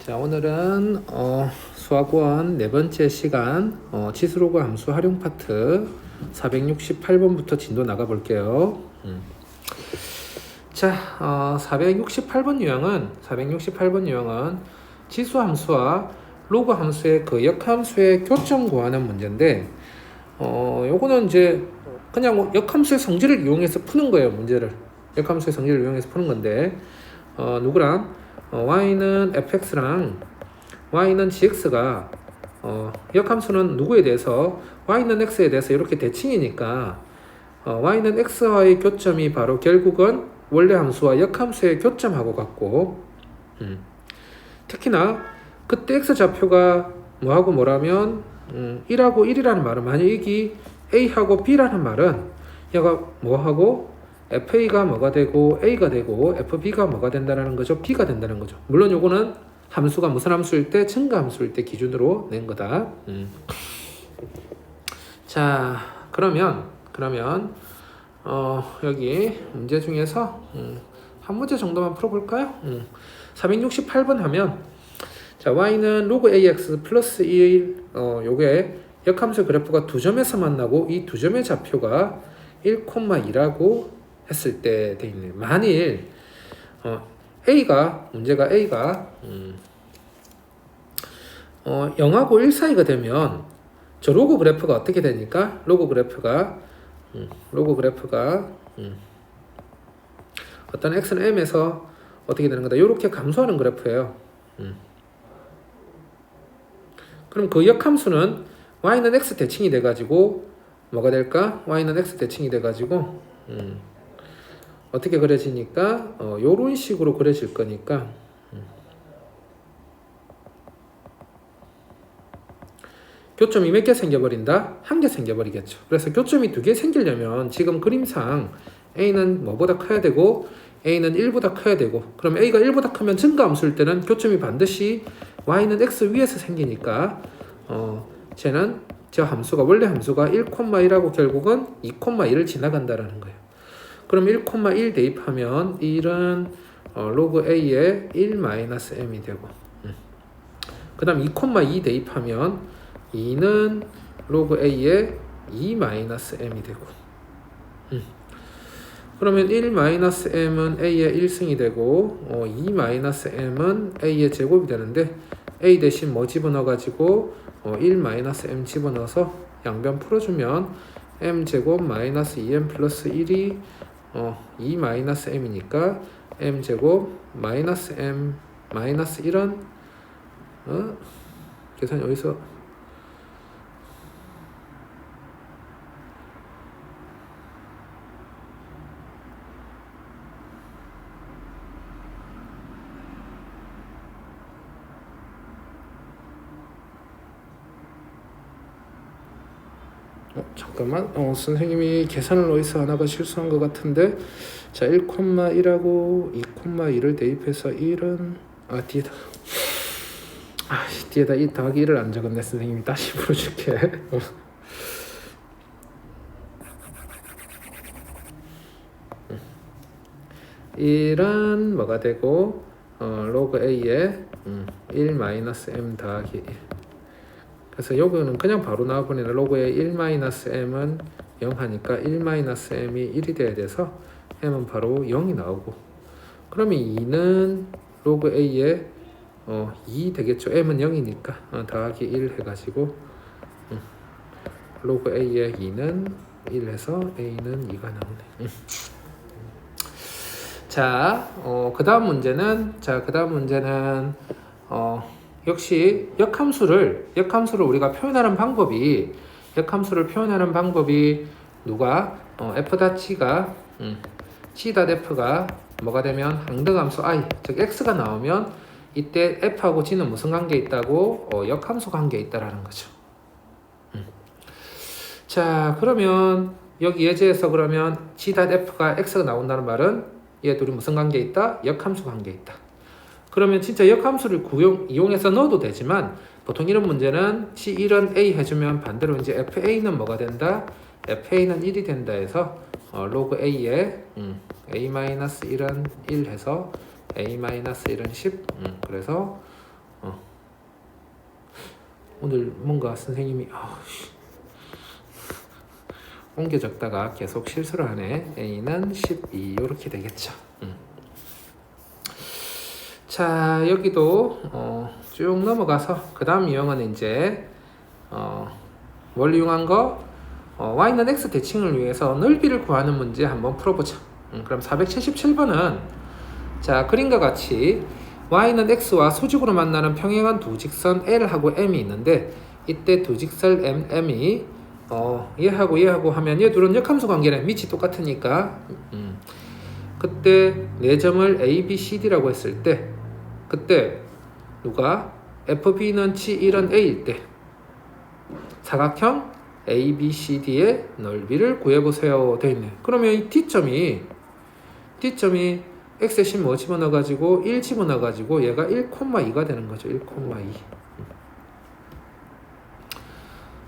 자, 오늘은 수학원 네 번째 시간 치수로그 함수 활용 파트 468번부터 진도 나가 볼게요. 자, 468번 유형은 치수 함수와 로그 함수의 그 역함수의 교점 구하는 문제인데, 요거는 이제 그냥 역함수의 성질을 이용해서 푸는 거예요. 문제를 역함수의 성질을 이용해서 푸는 건데, 누구랑 y는 fx랑 y는 gx가 역함수는 누구에 대해서 y는 x에 대해서 이렇게 대칭이니까 y는 x와의 교점이 바로 결국은 원래 함수와 역함수의 교점하고 같고, 특히나 그때 x좌표가 뭐하고 뭐라면 1하고 1이라는 말은, 만약 여기 a하고 b라는 말은 얘가 뭐하고 FA가 뭐가 되고 A가 되고 FB가 뭐가 된다는 거죠? B가 된다는 거죠. 물론 요거는 함수가 무슨 함수일 때? 증가 함수일 때 기준으로 낸 거다. 자, 그러면 여기 문제 중에서 한 문제 정도만 풀어볼까요? 468번 하면, 자, y는 로그 ax 플러스 1, 요게 역함수 그래프가 두 점에서 만나고 이 두 점의 좌표가 1,2라고 했을 때 돼 있네. 만일 문제가 A가 0하고 1 사이가 되면 저 로그 그래프가 어떻게 되니까? 로그 그래프가 어떤 x는 m에서 어떻게 되는 거다? 이렇게 감소하는 그래프예요. 그럼 그 역함수는 y는 x 대칭이 돼가지고 뭐가 될까? y는 x 대칭이 돼가지고 어떻게 그려지니까 요런 식으로 그려질 거니까, 교점이 몇 개 생겨버린다? 한 개 생겨버리겠죠. 그래서 교점이 두 개 생기려면 지금 그림상 a는 뭐보다 커야 되고 a는 1보다 커야 되고, 그럼 a가 1보다 크면 증가함수일 때는 교점이 반드시 y는 x 위에서 생기니까 쟤는 저 함수가 원래 함수가 1,1하고 결국은 2,2를 지나간다라는 거예요. 그럼 1,1 대입하면 1은 로그 a의 1-m이 되고, 그 다음 2,2 대입하면 2는 로그 a의 2-m이 되고, 그러면 1-m은 a의 1승이 되고 2-m은 a의 제곱이 되는데, a 대신 뭐 집어넣어 가지고 1-m 집어넣어서 양변 풀어주면 m제곱 마이너스 2m 플러스 1이 2-m이니까 m제곱 마이너스 m 마이너스 1은 계산이 어디서 잠깐만, 선생님이 계산을 어디서 하나가 실수한 것 같은데, 자, 1,1하고 2,2를 대입해서 1은 뒤에다 이 더하기 1을 안 적었네. 선생님이 다시 풀어줄게. 1은 뭐가 되고 로그 a에 1-m 더하기 1. 그래서 여기는 그냥 바로 나와버리는 로그의 1-m은 0 하니까 1-m이 1이 돼야 돼서 m은 바로 0이 나오고, 그러면 2는 로그 a에 2 되겠죠. m은 0이니까 더하기 1 해가지고 로그 a에 2는 1 해서 a는 2가 나오네. 자, 그 다음 문제는 역시 역함수를 우리가 표현하는 방법이, 누가 f.g가 g.f가 뭐가 되면 항등함수 i, 즉 x가 나오면 이때 f하고 g는 무슨 관계에 있다고? 역함수 관계에 있다라는 거죠. 자, 그러면 여기 예제에서 그러면 g.f가 x가 나온다는 말은 얘 둘이 무슨 관계에 있다? 역함수 관계에 있다. 그러면 진짜 역함수를 이용해서 넣어도 되지만, 보통 이런 문제는 C1은 A 해주면 반대로 이제 FA는 뭐가 된다? FA는 1이 된다 해서 로그 A에 A-1은 1 해서 A-1은 10. 그래서 오늘 뭔가 선생님이 옮겨 적다가 계속 실수를 하네. A는 12 이렇게 되겠죠. 자, 여기도 쭉 넘어가서 그 다음 유형은 이제 뭘 이용한 거? y는 x 대칭을 위해서 넓이를 구하는 문제 한번 풀어보자. 그럼 477번은 자, 그림과 같이 y는 x와 수직으로 만나는 평행한 두 직선 L하고 M이 있는데 이때 두 직선 M이 얘하고 하면 얘 둘은 역함수 관계네. 밑이 똑같으니까 그때 네 점을 A, B, C, D라고 했을 때 그때 누가 FB는 치1은 A일 때 사각형 ABCD의 넓이를 구해보세요 되어 있네. 그러면 이 D점이 X에 10 뭐 집어넣어가지고 1 집어넣어가지고 얘가 1,2가 되는 거죠. 1,2.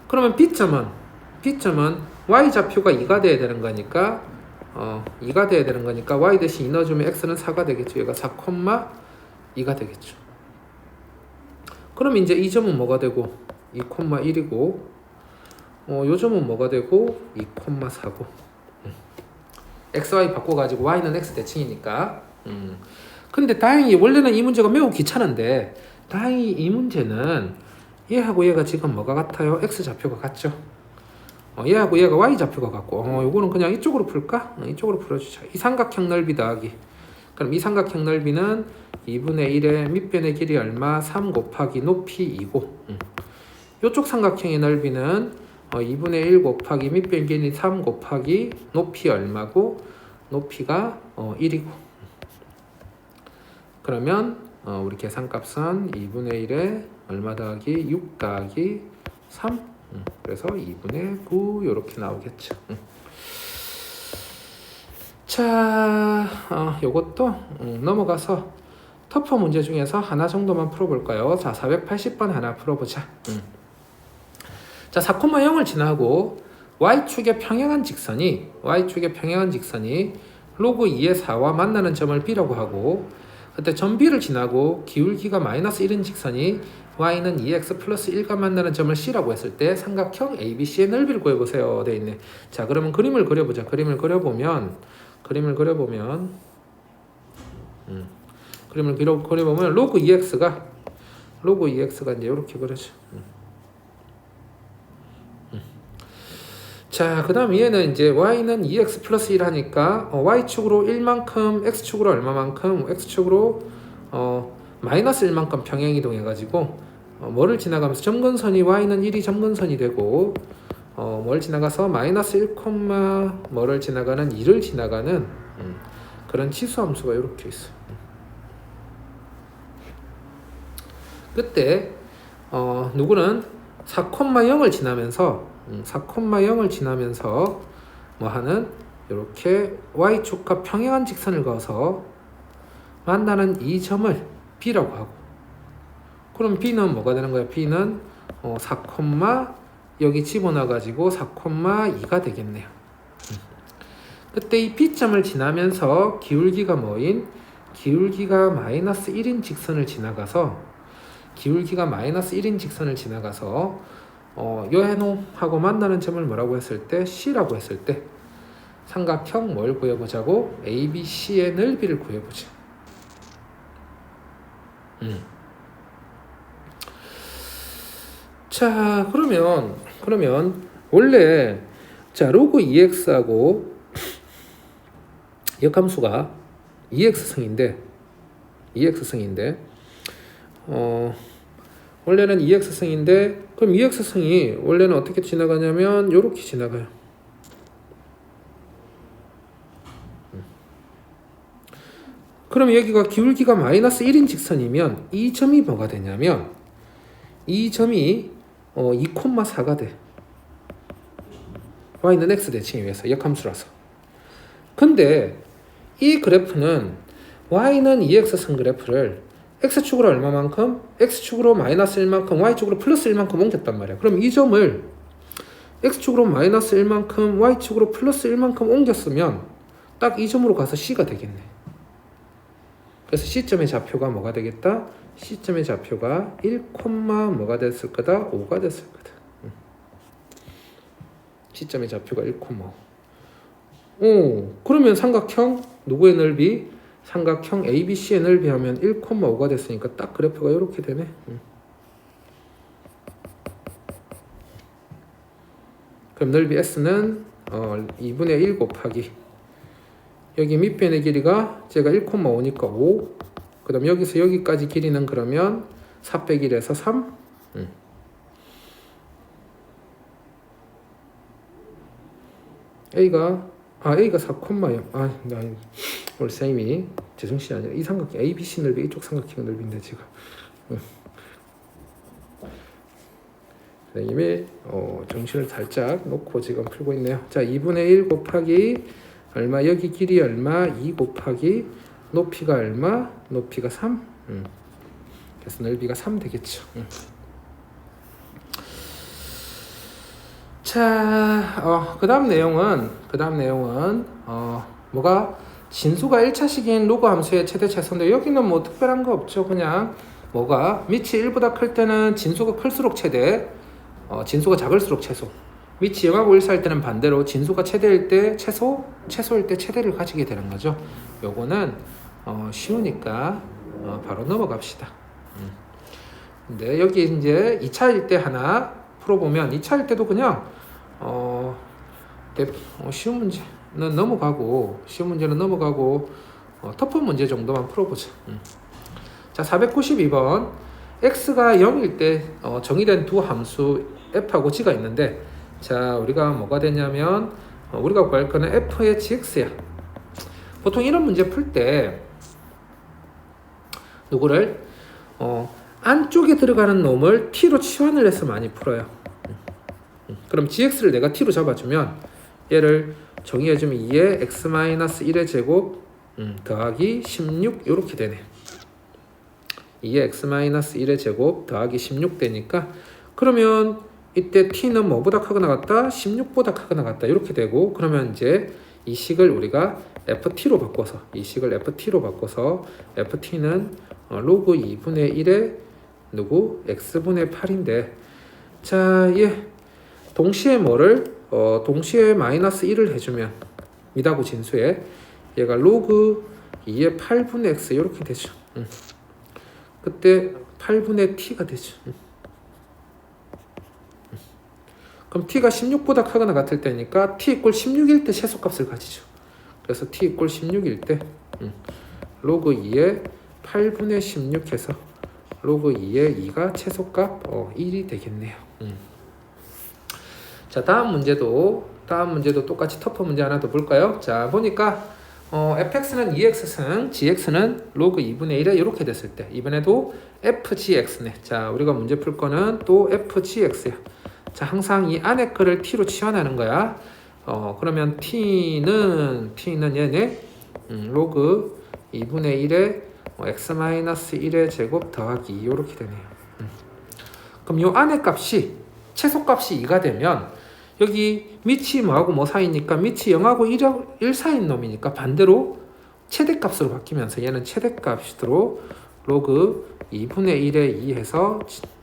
그러면 B점은 Y좌표가 2가 돼야 되는 거니까 2가 돼야 되는 거니까 Y 대신 2 넣어주면 X는 4가 되겠죠. 얘가 4,2가 되겠죠. 그럼 이제 이 점은 뭐가 되고 2,1이고 요 점은 뭐가 되고 2,4고 XY 바꿔가지고 Y는 X 대칭이니까 근데 다행히 원래는 이 문제가 매우 귀찮은데 다행히 이 문제는 얘하고 얘가 지금 뭐가 같아요? X좌표가 같죠? 얘하고 얘가 Y좌표가 같고 요거는 그냥 이쪽으로 풀까? 이쪽으로 풀어주자. 이 삼각형 넓이 더하기 그럼 이 삼각형 넓이는 2분의 1의 밑변의 길이 얼마? 3 곱하기 높이 2고 요쪽 삼각형의 넓이는 2분의 1 곱하기 밑변 길이 3 곱하기 높이 얼마고 높이가 1이고 그러면 우리 계산값은 2분의 1에 얼마 더하기 6 더하기 3 그래서 2분의 9 이렇게 나오겠죠. 자, 요것도 넘어가서 터프 문제 중에서 하나 정도만 풀어볼까요? 자, 480번 하나 풀어보자. 자, 4,0을 지나고 y축의 평행한 직선이 로그 2의 4와 만나는 점을 B라고 하고 그때 점 B를 지나고 기울기가 마이너스 1인 직선이 y는 2x 플러스 1과 만나는 점을 C라고 했을 때 삼각형 ABC의 넓이를 구해보세요 돼 있네. 자, 그러면 그림을 그려보자. 그림을 그려보면 로그 2x가 이제 이렇게 그려져. 자, 그 다음 얘는 이제 y는 2x 플러스 1 하니까 y축으로 1만큼 x축으로 얼마만큼 x축으로 마이너스 1만큼 평행이동해가지고 뭐를 지나가면서 점근선이 y는 1이 점근선이 되고 뭘 지나가서 마이너스 1, 뭐를 지나가는 2를 지나가는 그런 치수함수가 이렇게 있어요. 그때 누구는 4,0을 지나면서 뭐 하는 이렇게 y축과 평행한 직선을 그어서 만나는 이 점을 B라고 하고 그럼 B는 뭐가 되는 거야? B는 4, 여기 집어넣어가지고 4,2가 되겠네요. 그때 이 B점을 지나면서 기울기가 기울기가 마이너스 1인 직선을 지나가서 요해놈하고 만나는 점을 뭐라고 했을 때? C라고 했을 때 삼각형 뭘 구해보자고? ABC의 넓이를 구해보자. 자, 그러면 원래 자 로그 2x하고 역함수가 2x승인데 원래는 2x승인데 그럼 2x승이 원래는 어떻게 지나가냐면 요렇게 지나가요. 그럼 여기가 기울기가 마이너스 1인 직선이면 이 점이 뭐가 되냐면 이 점이 2,4가 돼. y는 x 대칭에 의해서 역함수라서. 근데 이 그래프는 y는 2x승 그래프를 x축으로 얼마만큼? x축으로 마이너스 1만큼 y축으로 플러스 1만큼 옮겼단 말이야. 그럼 이 점을 x축으로 마이너스 1만큼 y축으로 플러스 1만큼 옮겼으면 딱 이 점으로 가서 c가 되겠네. 그래서 c점의 좌표가 뭐가 되겠다? C점의 좌표가 1, 뭐가 됐을 거다? 5가 됐을 거다. C점의 좌표가 1, 5. 그러면 삼각형 누구의 넓이? 삼각형 ABC의 넓이 하면 1, 5가 됐으니까 딱 그래프가 이렇게 되네. 그럼 넓이 S는 2분의 1 곱하기 여기 밑변의 길이가 제가 1,5니까 5. 그 다음 여기서 여기까지 길이는 그러면 4 빼기 1에서 3. A가 4,0. 나 오늘 쌤이 제정신이 아니라 이 삼각형 ABC 넓이 이쪽 삼각형 넓이인데 지금 선생님이 정신을 살짝 놓고 지금 풀고 있네요. 자, 2분의 1 곱하기 얼마? 여기 길이 얼마? 2 곱하기 높이가 얼마? 높이가 3. 그래서 넓이가 3 되겠죠. 자, 그 다음 내용은 뭐가 진수가 1차 시기인 로그 함수의 최대 최소인데 여기는 뭐 특별한 거 없죠. 그냥 뭐가 밑이 1보다 클 때는 진수가 클수록 최대, 진수가 작을수록 최소. 밑이 0하고 1 사이일 때는 반대로 진수가 최대일 때 최소일 때 최대를 가지게 되는 거죠. 요거는 쉬우니까 바로 넘어갑시다. 근데 여기 이제 2차일 때 하나 풀어보면 2차일 때도 그냥 쉬운 문제는 넘어가고 터프 문제 정도만 풀어보자. 자, 492번 x가 0일 때 정의된 두 함수 f하고 g가 있는데, 자, 우리가 뭐가 되냐면 우리가 구할 거는 f의 gx야. 보통 이런 문제 풀 때 누구를 안쪽에 들어가는 놈을 t로 치환을 해서 많이 풀어요. 그럼 gx를 내가 t로 잡아주면 얘를 정의해주면 2의 x-1의 제곱 더하기 16 이렇게 되네. 2의 x-1의 제곱 더하기 16 되니까, 그러면 이때 t는 뭐보다 크거나 같다? 16보다 크거나 같다 이렇게 되고, 그러면 이제 이 식을 우리가 ft로 바꿔서 ft는 로그 2분의 1의 누구? x분의 8인데, 자, 동시에 동시에 마이너스 1을 해주면 미다고 진수에 얘가 로그 2의 8분의 x 이렇게 되죠. 그때 8분의 t가 되죠. 그럼 t가 16보다 크거나 같을 때니까 t 이꼴 16일 때 최소값을 가지죠. 그래서 t 이꼴 16일 때 로그 2의 8분의 16 해서 로그 2의 2가 최소값 1이 되겠네요. 자, 다음 문제도 똑같이 터프 문제 하나 더 볼까요? 자, 보니까 fx는 2x승, gx는 로그 2분의 1에 이렇게 됐을 때 이번에도 fgx네. 자, 우리가 문제 풀 거는 또 fgx야. 자, 항상 이 안에 거를 t로 치환하는 거야. 그러면 t는 얘네 로그 2분의 1에 x-1의 제곱 더하기 2 이렇게 되네요. 그럼 요 안에 값이 최소값이 2가 되면 여기 밑이 뭐하고 뭐 사이니까 밑이 0하고 1 사이인 놈이니까 반대로 최대값으로 바뀌면서 얘는 최대값으로 로그 2분의 1에 2 해서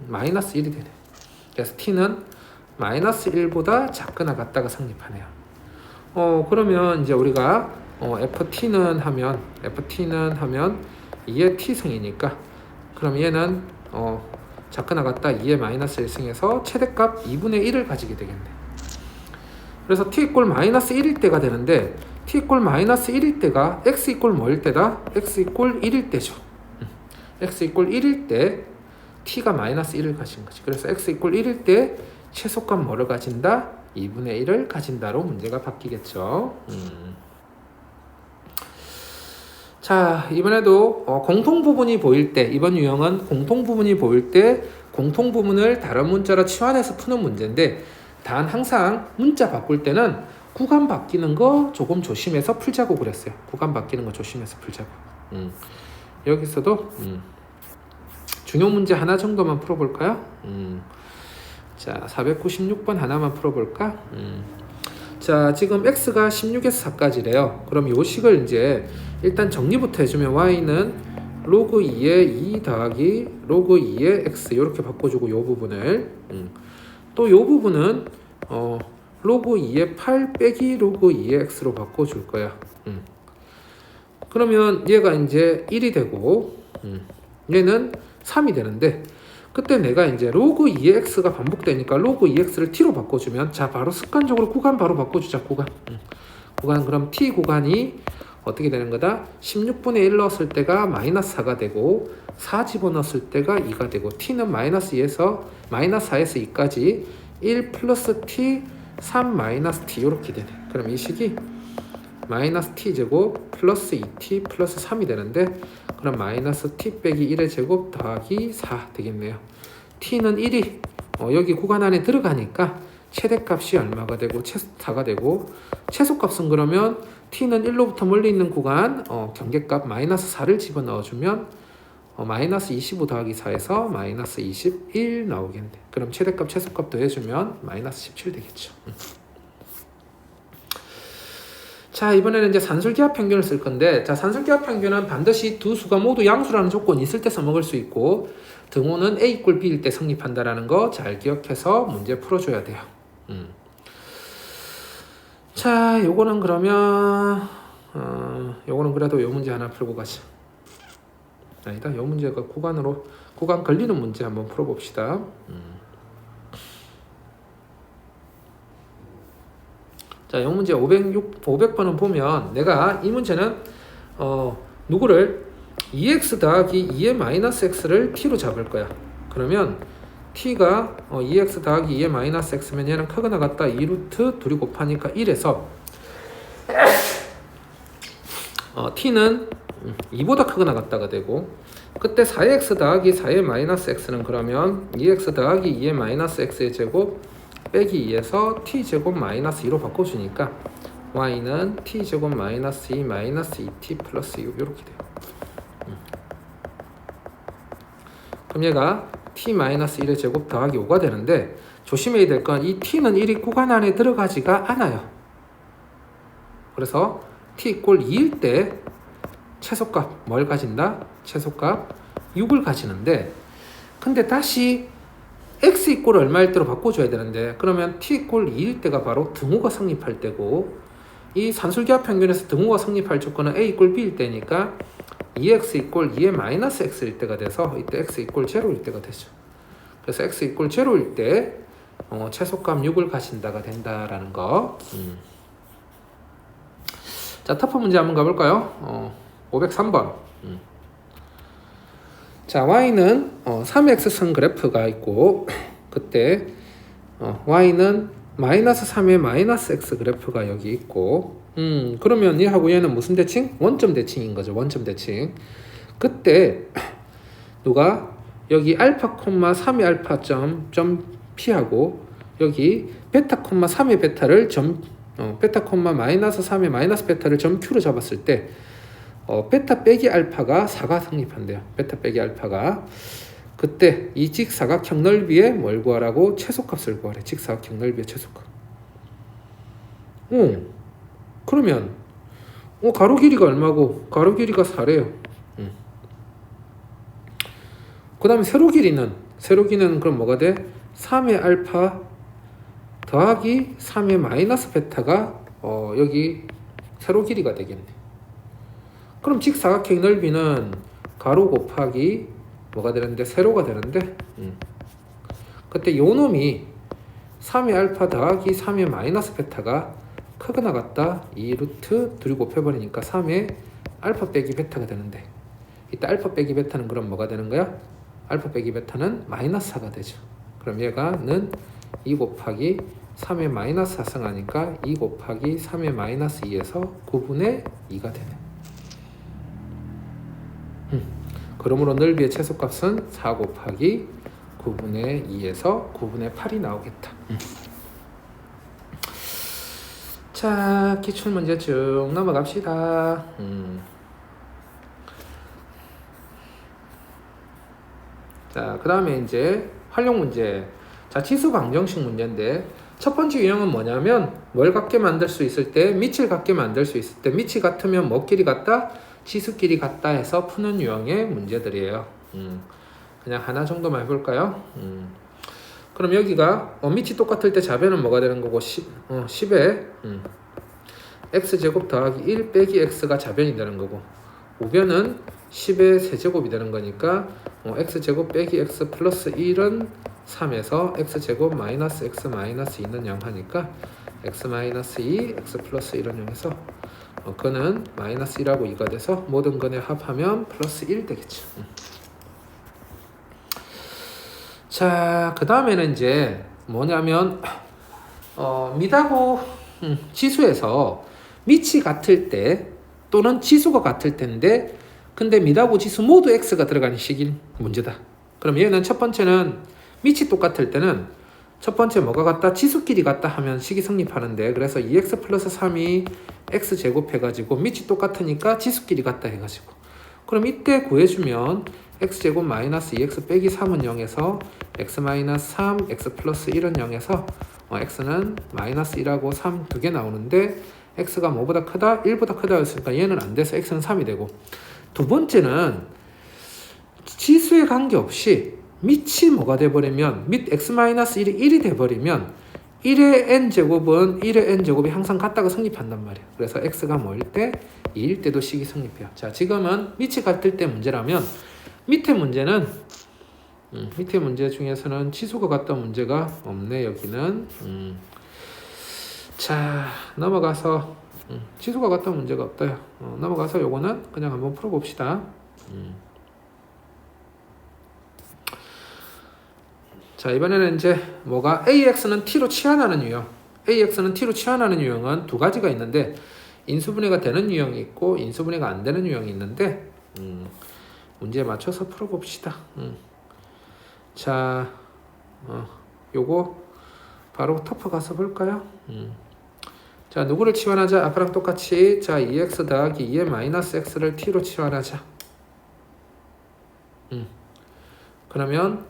마이너스 1이 되네. 그래서 t는 마이너스 1보다 작거나 같다가 성립하네요. 그러면 이제 우리가 ft는 하면 2의 t승이니까, 그럼 얘는 작거나 같다 2의 마이너스 1승에서 최대값 2분의 1을 가지게 되겠네. 그래서 t 이꼴 마이너스 1일 때가 되는데, t 이꼴 마이너스 1일 때가 x 이꼴 뭐일 때다? x 이꼴 1일 때죠. x 이꼴 1일 때 t가 마이너스 1을 가진 거지. 그래서 x 이꼴 1일 때 최소값 뭐를 가진다? 2분의 1을 가진다로 문제가 바뀌겠죠. 자, 이번에도 공통부분이 보일 때, 이번 유형은 공통부분이 보일 때 공통부분을 다른 문자로 치환해서 푸는 문제인데, 단 항상 문자 바꿀 때는 구간 바뀌는 거 조금 조심해서 풀자고 그랬어요. 구간 바뀌는 거 조심해서 풀자고. 여기서도 중요 문제 하나 정도만 풀어볼까요? 자, 496번 하나만 풀어볼까? 자, 지금 x가 16에서 4까지래요. 그럼 요 식을 이제 일단 정리부터 해주면 y는 로그 2의 2 더하기 로그 2의 x 이렇게 바꿔주고 요 부분을 또 요 부분은 로그 2의 8 빼기 로그 2의 x로 바꿔줄 거야. 그러면 얘가 이제 1이 되고 얘는 3이 되는데 그때 내가 이제 로그 2의 x가 반복되니까 로그 2x를 t로 바꿔주면 자 바로 습관적으로 구간 바로 바꿔주자. 구간 그럼 t 구간이 어떻게 되는 거다? 16분의 1 넣었을 때가 마이너스 4가 되고 4 집어넣었을 때가 2가 되고 t는 마이너스 4에서 2까지 1 플러스 t 3 마이너스 t 이렇게 되네. 그럼 이 식이 마이너스 t 제곱 플러스 2t 플러스 3이 되는데 그럼 마이너스 t 빼기 1의 제곱 더하기 4 되겠네요. t는 1이 여기 구간 안에 들어가니까 최대값이 얼마가 되고 4가 되고 최소값은 그러면 t는 1로부터 멀리 있는 구간 경계값 마이너스 4를 집어넣어주면 마이너스 25 더하기 4에서 마이너스 21 나오겠네. 그럼 최대값 최소값 더해주면 마이너스 17 되겠죠. 자 이번에는 이제 산술기하 평균을 쓸 건데 자 산술기하 평균은 반드시 두 수가 모두 양수라는 조건이 있을 때 써먹을 수 있고 등호는 a = b일 때 성립한다라는 거 잘 기억해서 문제 풀어줘야 돼요. 자 요거는 그러면 요거는 그래도 요 문제 하나 풀고 가자. 아니다 요 문제가 구간 걸리는 문제 한번 풀어봅시다. 자, 이 문제 500번은 보면 내가 이 문제는 누구를 2x 더하기 2의 마이너스 x를 t로 잡을 거야. 그러면 t가 2x 더하기 2의 마이너스 x면 얘는 크거나 같다 2루트 둘이 곱하니까 1에서 t는 2보다 크거나 같다가 되고 그때 4x 더하기 4의 마이너스 x는 그러면 2x 더하기 2의 마이너스 x의 제곱 빼기 2에서 t제곱 마이너스 2로 바꿔주니까 y는 t제곱 마이너스 2 마이너스 2t 플러스 6 이렇게 돼요. 그럼 얘가 t 마이너스 1의 제곱 더하기 5가 되는데 조심해야 될 건 이 t는 1이 구간 안에 들어가지가 않아요. 그래서 t = 2일 때 최소값 뭘 가진다? 최소값 6을 가지는데 근데 다시 x = 얼마일 때로 바꿔줘야 되는데 그러면 t = 2일 때가 바로 등호가 성립할 때고 이 산술기하 평균에서 등호가 성립할 조건은 a = b일 때니까 2x = 2의 마이너스 x일 때가 돼서 이때 x = 0일 때가 되죠. 그래서 x = 0일 때 최소값 6을 가진다가 된다라는 거. 자 터프 문제 한번 가볼까요? 503번. 자 y는 3x선 그래프가 있고 그때 y는 마이너스 3의 마이너스 x 그래프가 여기 있고 그러면 얘하고 얘는 무슨 대칭? 원점 대칭인 거죠. 원점 대칭. 그때 누가 여기 알파, 3의 알파 점 P하고 여기 베타, 3의 베타를 베타, 마이너스 3의 마이너스 베타를 점 Q로 잡았을 때 베타 빼기 알파가 4가 성립한대요. 베타 빼기 알파가. 그때 이 직사각형 넓이의 뭘 구하라고? 최소값을 구하래. 직사각형 넓이의 최소값. 그러면 가로 길이가 얼마고? 가로 길이가 4래요. 그 다음에 세로 길이는 그럼 뭐가 돼? 3의 알파 더하기 3의 마이너스 베타가 여기 세로 길이가 되겠네. 그럼 직사각형 넓이는 가로 곱하기 뭐가 되는데? 세로가 되는데 그때 요 놈이 3의 알파 더하기 3의 마이너스 베타가 크거나 같다 2루트 둘이 곱해버리니까 3의 알파 빼기 베타가 되는데 이때 알파 빼기 베타는 그럼 뭐가 되는 거야? 알파 빼기 베타는 마이너스 4가 되죠. 그럼 얘가는 2 곱하기 3의 마이너스 4승하니까 2 곱하기 3의 마이너스 2에서 9분의 2가 되네. 그러므로 넓이의 최소값은 4 곱하기 9분의 2에서 9분의 8이 나오겠다. 자, 기출문제 쭉 넘어갑시다. 자, 그 다음에 이제 활용 문제. 자, 치수 방정식 문제인데 첫 번째 유형은 뭐냐면 뭘 같게 만들 수 있을 때, 밑을 같게 만들 수 있을 때, 밑이 같으면 뭐 끼리 같다? 치수끼리 같다 해서 푸는 유형의 문제들이에요. 그냥 하나 정도만 해볼까요? 그럼 여기가 밑이 똑같을 때 좌변은 뭐가 되는 거고 10에 x제곱 더하기 1 빼기 x가 좌변이 되는 거고 우변은 10의 세제곱이 되는 거니까 x제곱 빼기 x 플러스 1은 3에서 x제곱 마이너스 x 마이너스 2는 0 하니까 x 마이너스 2 x 플러스 1은 0에서 그는 마이너스 1하고 2가 돼서 모든 근에 합하면 플러스 1 되겠죠. 자, 그 다음에는 이제 뭐냐면 밑하고 지수에서 밑이 같을 때 또는 지수가 같을 텐데 근데 밑하고 지수 모두 x가 들어가는 식일 문제다. 그럼 얘는 첫 번째는 밑이 똑같을 때는 첫 번째 뭐가 같다? 지수끼리 같다 하면 식이 성립하는데 그래서 2x 플러스 3이 x 제곱해가지고 밑이 똑같으니까 지수끼리 같다 해가지고 그럼 이때 구해주면 x제곱 마이너스 2x 빼기 3은 0에서 x 마이너스 3 x 플러스 1은 0에서 x는 마이너스 1하고 3 두 개 나오는데 x가 뭐보다 크다? 1보다 크다 했으니까 얘는 안 돼서 x는 3이 되고 두 번째는 지수에 관계없이 밑이 뭐가 돼버리면 밑 x-1이 1이 돼버리면 1의 n제곱은 1의 n제곱이 항상 같다고 성립한단 말이에요. 그래서 x가 뭐일 때? 2일 때도 식이 성립해요. 자, 지금은 밑이 같을 때 문제라면 밑에 문제는 밑에 문제 중에서는 치수가 같다 문제가 없네. 여기는 자, 넘어가서 치수가 같다 문제가 없다요. 넘어가서 요거는 그냥 한번 풀어봅시다. 자, 이번에는 이제 뭐가 AX는 T로 치환하는 유형. AX는 T로 치환하는 유형은 두 가지가 있는데 인수분해가 되는 유형이 있고 인수분해가 안 되는 유형이 있는데 문제에 맞춰서 풀어봅시다. 자, 요거 바로 터프 가서 볼까요? 자, 누구를 치환하자? 아까랑 똑같이 자 2x 더하기 2의 마이너스 x를 t로 치환하자. 그러면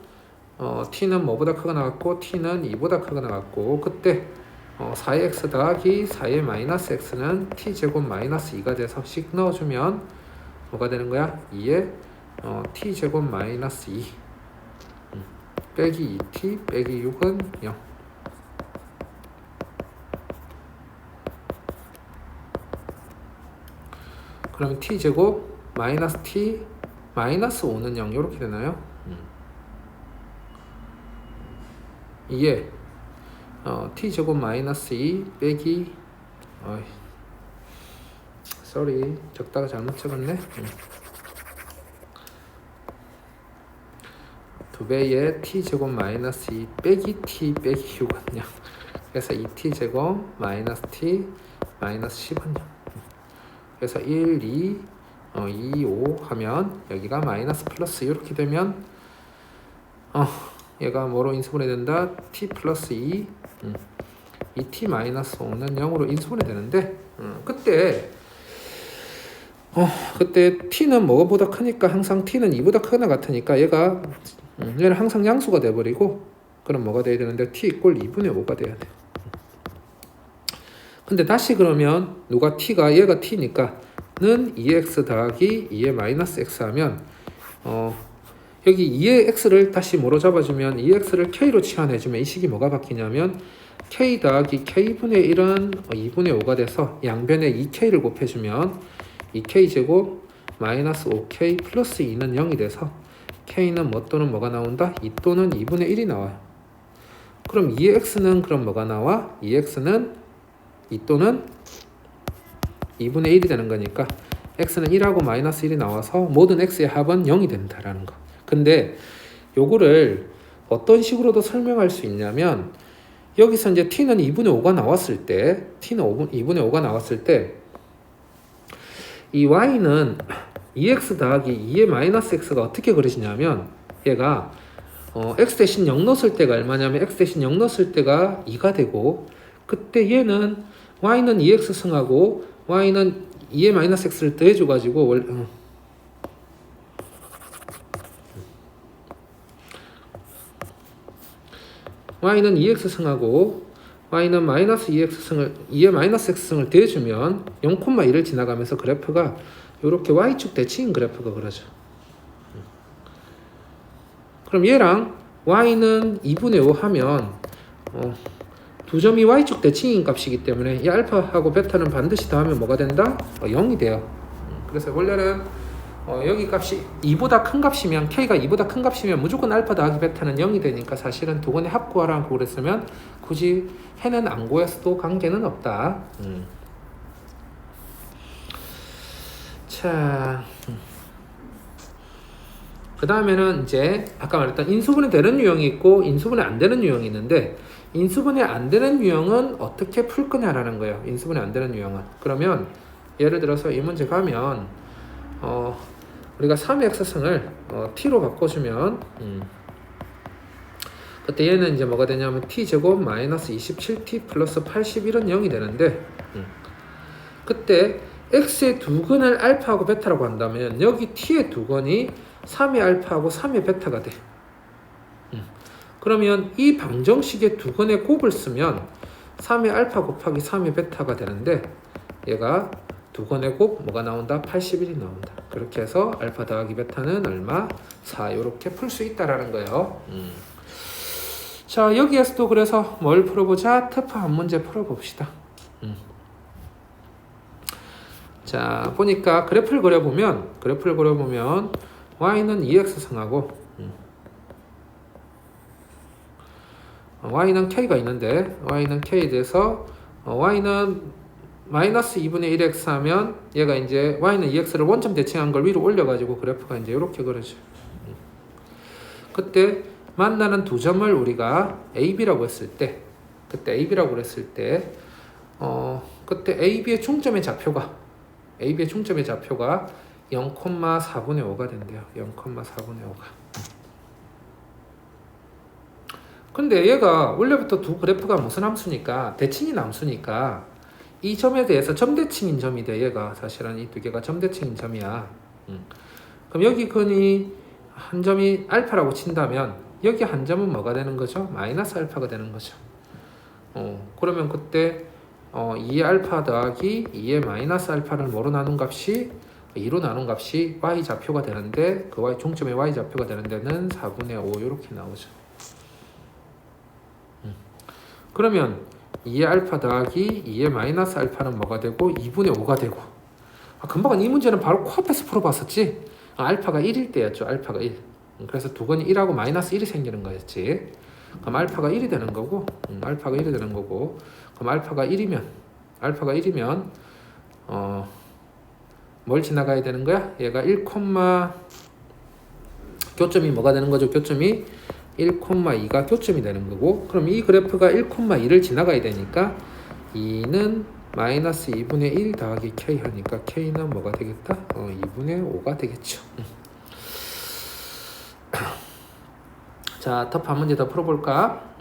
t는 뭐보다 크게 나왔고 t는 2보다 크게 나왔고 그때 4x 더하기 4의 마이너스 x는 t제곱 마이너스 2가 돼서 씩 넣어주면 뭐가 되는 거야? 2의 t제곱 마이너스 2 빼기 2t 빼기 6은 0. 그러면 t제곱 마이너스 t 마이너스 5는 0 이렇게 되나요? 2에 t제곱 마이너스 2 빼기 쏘리 적다가 잘못 적었네. 2배의 t제곱 마이너스 2 빼기 t 빼기 6은 0. 그래서 2t제곱 마이너스 t 마이너스 10은 0. 그래서 1, 2, 2, 5 하면 여기가 마이너스 플러스 이렇게 되면 얘가 뭐로 인수분해 된다? t 플러스 2 2t 마이너스 5는 0으로 인수분해 되는데 그때 t는 뭐보다 크니까 항상 t는 2보다 크거나 같으니까 얘는 항상 양수가 돼버리고 그럼 뭐가 돼야 되는데 t 이꼴 2분의 5가 돼야 돼. 근데 다시 그러면 얘가 t니까 는 2x 더하기 2의 마이너스 x 하면 여기 2의 x를 다시 뭐로 잡아주면 2x를 k로 치환해주면 이 식이 뭐가 바뀌냐면 k 더하기 k분의 1은 2분의 5가 돼서 양변에 2k를 곱해주면 2k 제곱 마이너스 5k 플러스 2는 0이 돼서 k는 뭐 또는 뭐가 나온다? 2 또는 2분의 1이 나와요. 그럼 2의 x는 그럼 뭐가 나와? 2x는 2 또는 2분의 1이 되는 거니까 x는 1하고 마이너스 1이 나와서 모든 x의 합은 0이 된다라는 거. 근데 요거를 어떤 식으로도 설명할 수 있냐면 여기서 이제 t는 2분의 5가 나왔을 때 t는 2분의 5가 나왔을 때 이 y는 2x 더하기 2의 마이너스 x가 어떻게 그려지냐면 얘가 x 대신 0 넣었을 때가 얼마냐면 x 대신 0 넣었을 때가 2가 되고 그때 얘는 y는 2x 승하고 y는 2의 마이너스 x를 더해줘가지고 y는 2x 승하고 y는 마이너스 2의 마이너스 x승을 대주면 0,1을 지나가면서 그래프가 이렇게 y축 대칭인 그래프가 그러죠. 그럼 얘랑 y는 2분의 5 하면 두 점이 y축 대칭인 값이기 때문에 이 알파하고 베타는 반드시 더하면 뭐가 된다? 0이 돼요. 그래서 원래는 여기 값이 2보다 큰 값이면 k가 2보다 큰 값이면 무조건 알파 더하기 베타는 0이 되니까 사실은 두 건의 합 구하라고 그랬으면 굳이 해는 안 구했어도 관계는 없다. 자, 그 다음에는 이제 아까 말했던 인수분해 되는 유형이 있고 인수분해 안 되는 유형이 있는데, 인수분해 안 되는 유형은 어떻게 풀 거냐라는 거예요. 인수분해 안 되는 유형은. 그러면 예를 들어서 이 문제 가면 우리가 3의 x승을 t로 바꿔주면 그때 얘는 이제 뭐가 되냐면 t제곱 마이너스 27t 플러스 81은 0이 되는데, 그때 x의 두 근을 알파하고 베타라고 한다면 여기 t의 두 근이 3의 알파하고 3의 베타가 돼. 그러면 이 방정식의 두 근의 곱을 쓰면 3의 알파 곱하기 3의 베타가 되는데, 얘가 두 근의 곱 뭐가 나온다? 81이 나온다. 그렇게 해서 알파 더하기 베타는 얼마? 4. 이렇게 풀 수 있다라는 거예요. 자, 여기에서도 그래서 뭘 풀어보자? 특파 한 문제 풀어봅시다. 자, 보니까 그래프를 그려보면 y는 2x승하고 y는 k가 있는데, y는 k에 대해서 y는 마이너스 2분의 1x 하면 얘가 이제 y는 2x를 원점 대칭한 걸 위로 올려가지고 그래프가 이제 이렇게 그려져. 그때 만나는 두 점을 우리가 AB라고 했을 때, 그때 AB의 중점의 좌표가 0,4분의 5가 된대요. 0,4분의 5가. 근데 얘가 원래부터 두 그래프가 무슨 함수니까 대칭인 함수니까 이 점에 대해서 점대칭인 점이 돼. 얘가 사실은 이 두 개가 점대칭인 점이야. 그럼 여기 근이 한 점이 알파라고 친다면 여기 한 점은 뭐가 되는 거죠? 마이너스 알파가 되는 거죠. 그러면 그때 2의 알파 더하기 2의 마이너스 알파를 뭐로 나눈 값이 2로 나눈 값이 y 좌표가 되는데, 그 y 중점의 y 좌표가 되는 데는 4분의 5 이렇게 나오죠. 그러면 2의 알파 더하기 2의 마이너스 알파는 뭐가 되고 2분의 5가 되고, 금방 이 문제는 바로 코앞에서 풀어봤었지. 알파가 1일 때였죠. 알파가 1. 그래서 두 건이 1하고 마이너스 1이 생기는 거였지. 그럼 알파가 1이 되는 거고, 그럼 알파가 1이면 뭘 지나가야 되는 거야? 얘가 1, 교점이 뭐가 되는 거죠? 교점이 1,2가 교점이 되는 거고, 그럼 이 그래프가 1,2를 지나가야 되니까 2는 마이너스 2분의 1 더하기 k 하니까 k는 뭐가 되겠다? 2분의 5가 되겠죠. 자, 더 한 문제 더 풀어볼까?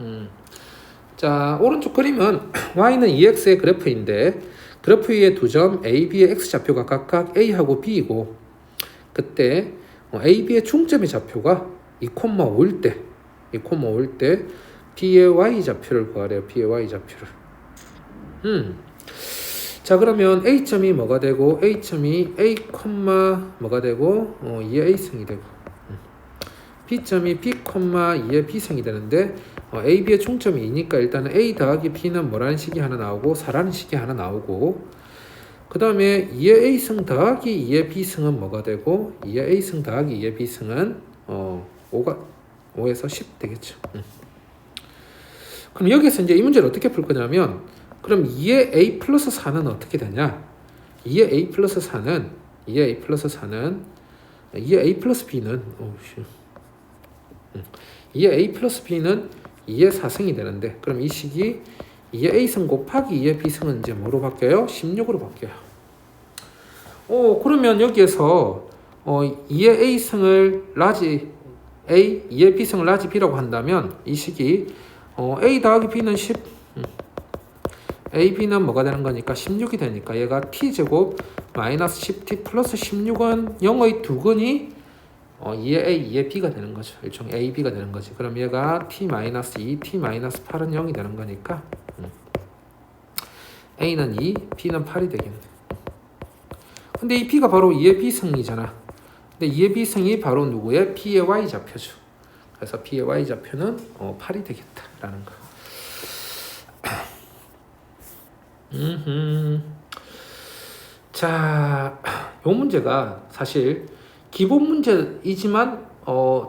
자, 오른쪽 그림은 y는 2x의 그래프인데, 그래프 위에 두 점 a, b의 x 좌표가 각각 a하고 b이고, 그때 a, b의 중점의 좌표가 2,5일 때 b의 y 좌표를 구하래요. b의 y 좌표를. 자, 그러면 a점이 뭐가 되고, a점이 a, 뭐가 되고 2의 a승이 되고, b점이 b, 2의 b승이 되는데, a, b의 중점이 2니까 일단은 a 더하기 b는 뭐라는 식이 하나 나오고 4라는 식이 하나 나오고, 그 다음에 2의 a승 더하기 2의 b승은 뭐가 되고, 2의 a승 더하기 2의 b승은 5에서 10 되겠죠. 그럼 여기서 이제 이 문제를 어떻게 풀 거냐면, 그럼 2의 a 플러스 4는 어떻게 되냐? 2의 a 플러스 4는 2의 a 플러스 b는 2의 a 플러스 b는 2의 4승이 되는데, 그럼 이 식이 2의 a승 곱하기 2의 b승은 이제 뭐로 바뀌어요? 16으로 바뀌어요. 그러면 여기에서 2의 a승을 라지 a, 2의 b승을 라지 b라고 한다면 이 식이 a 더하기 b는 10, ab는 뭐가 되는 거니까 16이 되니까 얘가 t제곱 마이너스 10t 플러스 16은 0의 두 근이 2의 a, 2의 b가 되는 거죠. 일종의 a, b가 되는 거지. 그럼 얘가 t 마이너스 2, t 마이너스 8은 0이 되는 거니까 A는 2, B는 8이 되겠네. 근데 이 B가 바로 2의 B승이잖아. 근데 2의 B승이 바로 누구의? B의 Y좌표죠. 그래서 B의 Y좌표는 8이 되겠다라는 거. 자, 이 문제가 사실 기본 문제이지만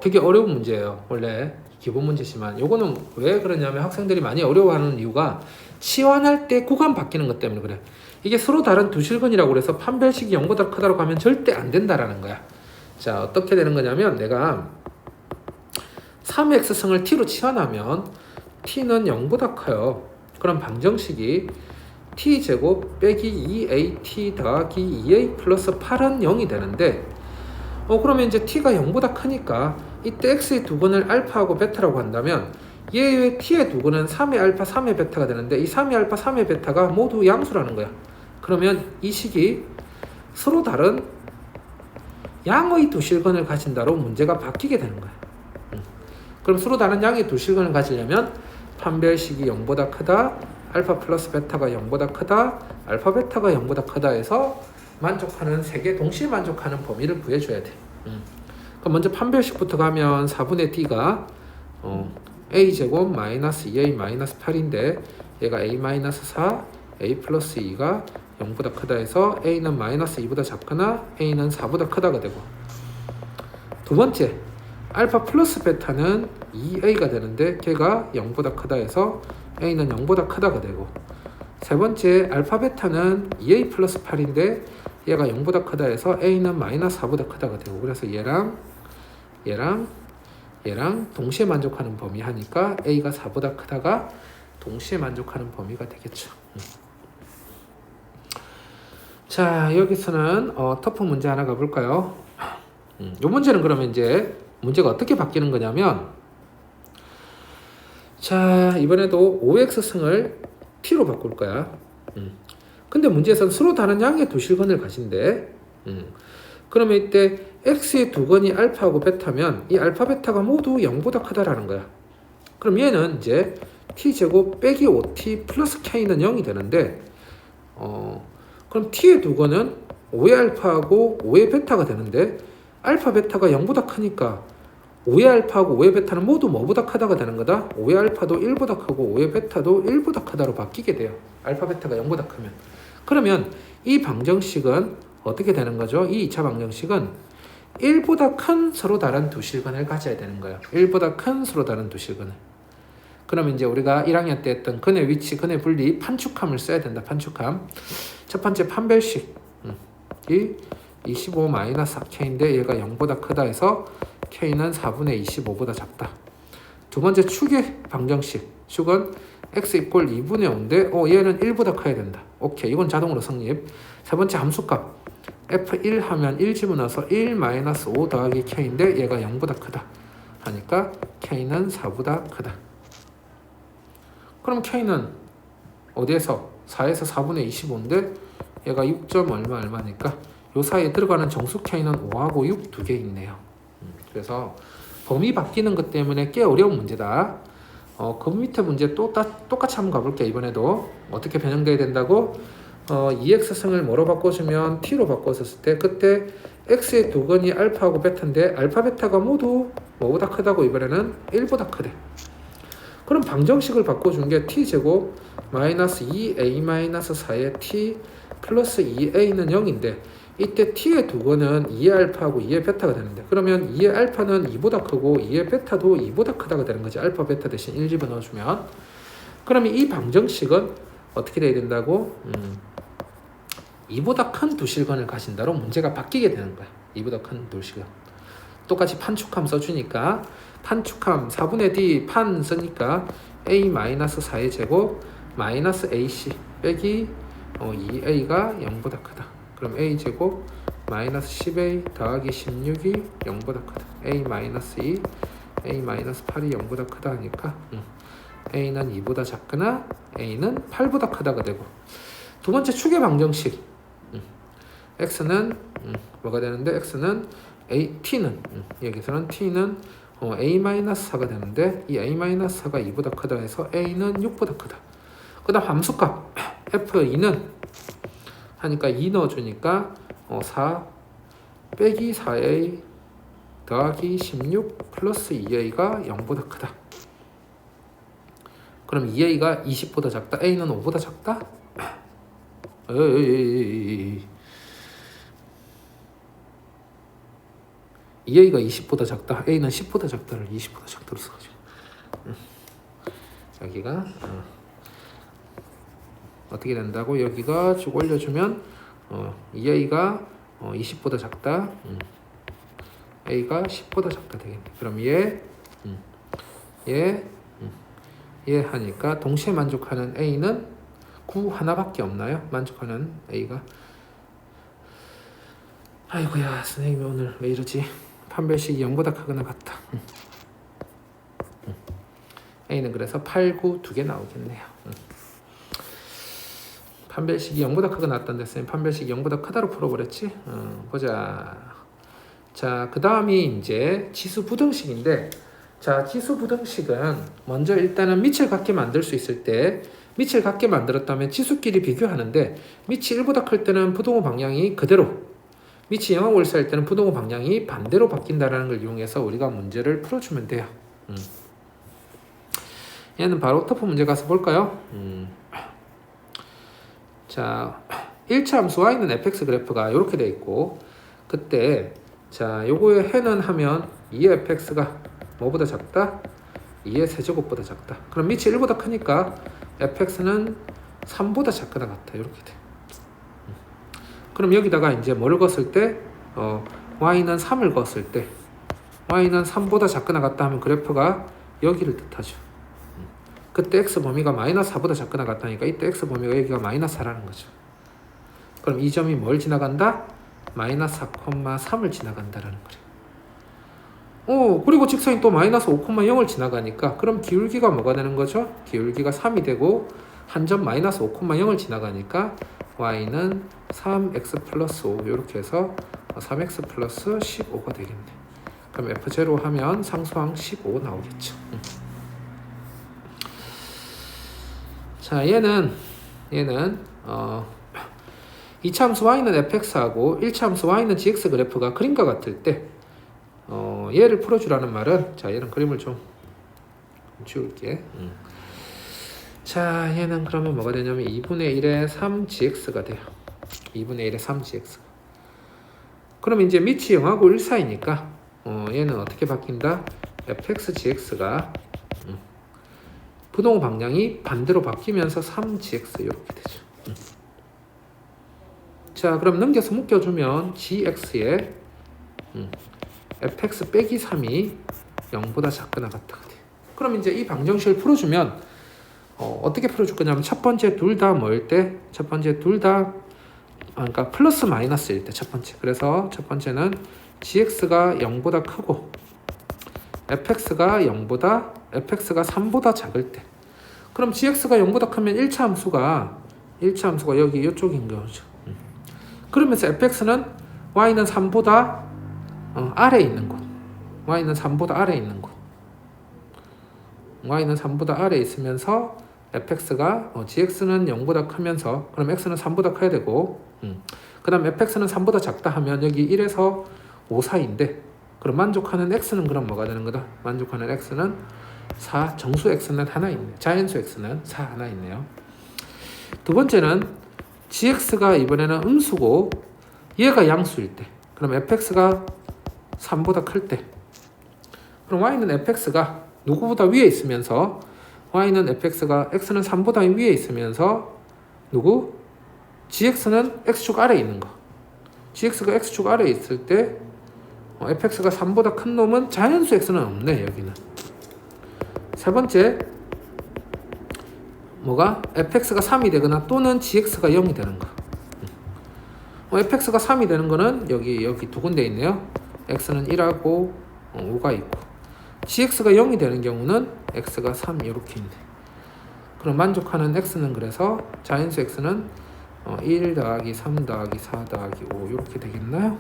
되게 어려운 문제예요. 원래 기본 문제지만 요거는 왜 그러냐면 학생들이 많이 어려워하는 이유가 치환할 때 구간 바뀌는 것 때문에 그래. 이게 서로 다른 두 실근이라고 그래서 판별식이 0보다 크다고 하면 절대 안 된다라는 거야. 자, 어떻게 되는 거냐면 내가 3x승을 t로 치환하면 t는 0보다 커요. 그럼 방정식이 t제곱 빼기 2at 더하기 2a 플러스 8은 0이 되는데 그러면 이제 t가 0보다 크니까 이때 x의 두근을 알파하고 베타라고 한다면 얘의 t의 두근은 3의 알파 3의 베타가 되는데 이 3의 알파 3의 베타가 모두 양수라는 거야. 그러면 이 식이 서로 다른 양의 두 실근을 가진다로 문제가 바뀌게 되는 거야. 그럼 서로 다른 양의 두 실근을 가지려면 판별식이 0보다 크다, 알파 플러스 베타가 0보다 크다, 알파 베타가 0보다 크다 해서 만족하는 세 개 동시에 만족하는 범위를 구해줘야 돼. 그럼 먼저 판별식부터 가면 4분의 d가 a제곱 마이너스 2a 마이너스 8인데 얘가 a 마이너스 4, a 플러스 2가 0보다 크다 해서 a는 마이너스 2보다 작거나 a는 4보다 크다가 되고, 두 번째 알파 플러스 베타는 2a가 되는데 걔가 0보다 크다 해서 a는 0보다 크다가 되고, 세 번째 알파 베타는 2a 플러스 8인데 얘가 0보다 크다 해서 a는 마이너스 4보다 크다가 되고, 그래서 얘랑 동시에 만족하는 범위 하니까 a가 4보다 크다가 동시에 만족하는 범위가 되겠죠. 자, 여기서는 터프 문제 하나 가볼까요? 이 문제는 그러면 이제 문제가 어떻게 바뀌는 거냐면, 자, 이번에도 5x승을 t로 바꿀 거야. 근데 문제에서는 서로 다른 양의 두 실근을 가진대. 그러면 이때 x의 두근이 알파하고 베타면 이 알파 베타가 모두 0보다 크다라는 거야. 그럼 얘는 이제 t제곱 빼기 5t 플러스 k는 0이 되는데 그럼 t의 두근은 5의 알파하고 5의 베타가 되는데 알파 베타가 0보다 크니까 5의 알파하고 5의 베타는 모두 뭐보다 크다가 되는 거다. 5의 알파도 1보다 크고 5의 베타도 1보다 크다로 바뀌게 돼요. 알파 베타가 0보다 크면. 그러면 이 방정식은 어떻게 되는 거죠? 이 2차 방정식은 1보다 큰 서로 다른 두 실근을 가져야 되는 거예요. 1보다 큰 서로 다른 두 실근을. 그러면 이제 우리가 1학년 때 했던 근의 위치, 근의 분리, 판축함을 써야 된다. 판축함. 첫 번째 판별식. 이 25-4k인데 얘가 0보다 크다 해서 k는 4분의 25보다 작다. 두 번째 축의 방정식. 축은 x 이퀄 2분의 5인데 얘는 1보다 커야 된다. 오케이, 이건 자동으로 성립. 세 번째 함수값. f1 하면 1 집어넣어서 1-5 더하기 k인데 얘가 0보다 크다 하니까 k는 4보다 크다. 그럼 k는 어디에서? 4에서 4분의 25인데 얘가 6. 얼마니까 요 사이에 들어가는 정수 k는 5하고 6 두 개 있네요. 그래서 범위 바뀌는 것 때문에 꽤 어려운 문제다. 그 밑에 문제 똑같이 한번 가볼게요. 이번에도 어떻게 변형돼야 된다고? 2x승을 뭐로 바꿔주면 t로 바꿨을 때 그때 x의 두근이 알파하고 베타인데 알파 베타가 모두 뭐보다 크다고? 이번에는 1보다 크대. 그럼 방정식을 바꿔준 게 t제곱 마이너스 2a 마이너스 4의 t 플러스 2a는 0인데 이때 t의 두근은 2의 알파하고 2의 베타가 되는데 그러면 2의 알파는 2보다 크고 2의 베타도 2보다 크다가 되는 거지. 알파 베타 대신 1 집어넣어주면. 그러면 이 방정식은 어떻게 돼야 된다고? 2보다 큰 두 실근을 가진다로 문제가 바뀌게 되는 거야. 2보다 큰 두 실근. 똑같이 판축함 써주니까 판축함 4분의 d 판 쓰니까 a-4의 제곱 마이너스 ac 빼기 2a가 0보다 크다. 그럼 a제곱 마이너스 10a 더하기 16이 0보다 크다. a-2 a-8이 0보다 크다 하니까 a는 2보다 작거나 a는 8보다 크다가 되고, 두 번째 축의 방정식. x는 뭐가 되는데 x는 t는 여기서는 t는 a-4가 되는데 이 a-4가 2보다 크다 해서 a는 6보다 크다. 그 다음 함수값 f2는 하니까 2 넣어주니까 4 빼기 4a 더하기 16 플러스 2a가 0보다 크다. 그럼 2a가 20보다 작다. a는 5보다 작다? 에이. 2a가 20보다 작다. a는 10보다 작다를 20보다 작다로 써가지고 여기가 어떻게 된다고? 여기가 쭉 올려주면 2a가 20보다 작다. a가 10보다 작다 되겠네. 그럼 얘 하니까 동시에 만족하는 a는 9 하나밖에 없나요? 만족하는 a가. 아이고야 선생님이 오늘 왜 이러지? 판별식이 0보다 크거나 같다. a는 그래서 8, 9 두 개 나오겠네요. 판별식이 0보다 크거나 같던데 선생님 판별식이 0보다 크다로 풀어버렸지? 보자. 자, 그 다음이 이제 지수 부등식인데, 자, 지수 부등식은 먼저 일단은 밑을 같게 만들 수 있을 때 밑을 같게 만들었다면 지수끼리 비교하는데 밑이 1보다 클 때는 부동호 방향이 그대로, 밑이 0하고 1 사이일 때는 부동호 방향이 반대로 바뀐다는 걸 이용해서 우리가 문제를 풀어주면 돼요. 얘는 바로 터프 문제 가서 볼까요? 자, 1차 함수 y는 fx 그래프가 이렇게 돼 있고, 그때 자, 요거에 해는 하면 2의 fx가 뭐보다 작다? 2의 세제곱보다 작다. 그럼 밑이 1보다 크니까 fx는 3보다 작거나 같다. 이렇게 돼. 그럼 여기다가 이제 뭐를 걷을 때 y는 3을 걷을 때 y는 3보다 작거나 같다 하면 그래프가 여기를 뜻하죠. 그때 x 범위가 마이너스 4보다 작거나 같다니까 이때 x 범위가 여기가 마이너스 4라는 거죠. 그럼 이 점이 뭘 지나간다? 마이너스 4,3을 지나간다라는 거래요. 그리고 직선이 또 마이너스 5,0을 지나가니까 그럼 기울기가 뭐가 되는 거죠? 기울기가 3이 되고 한 점 마이너스 5,0을 지나가니까 y는 3x 플러스 5 이렇게 해서 3x 플러스 15가 되겠네. 그럼 f0 하면 상수항 15 나오겠죠. 자, 얘는 2차 함수 y는 fx하고 1차 함수 y는 gx 그래프가 그림과 같을 때 얘를 풀어주라는 말은, 자, 얘는 그림을 좀 지울게. 자, 얘는 그러면 뭐가 되냐면 2분의 1의 3gx가 돼요. 2분의 1의 3gx. 그러면 이제 밑이 0하고 1 사이니까 얘는 어떻게 바뀐다? fxgx가 부동호 방향이 반대로 바뀌면서 3gx 이렇게 되죠. 자, 그럼 넘겨서 묶여주면 gx에 fx 빼기 3이 0보다 작거나 같다가 돼. 그럼 이제 이 방정식을 풀어주면 어떻게 풀어줄 거냐면 첫 번째 둘 다 뭐일 때? 첫 번째 둘 다 그러니까 플러스 마이너스일 때 첫 번째. 그래서 첫 번째는 gx가 0보다 크고 fx가 3보다 작을 때. 그럼 gx가 0보다 크면 1차 함수가 여기 이쪽인 거죠. 그러면서 fx는 y는 3보다 아래 있는 곳. y는 3보다 아래 있는 곳. y는 3보다 아래 있으면서 fx가 gx는 0보다 크면서 그럼 x는 3보다 커야 되고 그 다음 fx는 3보다 작다 하면 여기 1에서 5 사이인데 그럼 만족하는 x는 그럼 뭐가 되는 거다? 만족하는 x는 4, 정수 x는 하나 있네. 자연수 x는 4 하나 있네요. 두 번째는 gx가 이번에는 음수고 얘가 양수일 때 그럼 fx가 3보다 클 때 그럼 y는 fx가 누구보다 위에 있으면서 y는 fx가 x는 3보다 위에 있으면서 누구? gx는 x축 아래에 있는 거. gx가 x축 아래에 있을 때 fx가 3보다 큰 놈은 자연수 x는 없네. 여기는. 세 번째 뭐가? fx가 3이 되거나 또는 gx가 0이 되는 거. fx가 3이 되는 거는 여기 두 군데 있네요. x는 1하고 5가 있고 gx가 0이 되는 경우는 x가 3 이렇게 있네. 그럼 만족하는 x는 그래서 자연수 x는 1 더하기 3 더하기 4 더하기 5 이렇게 되겠나요?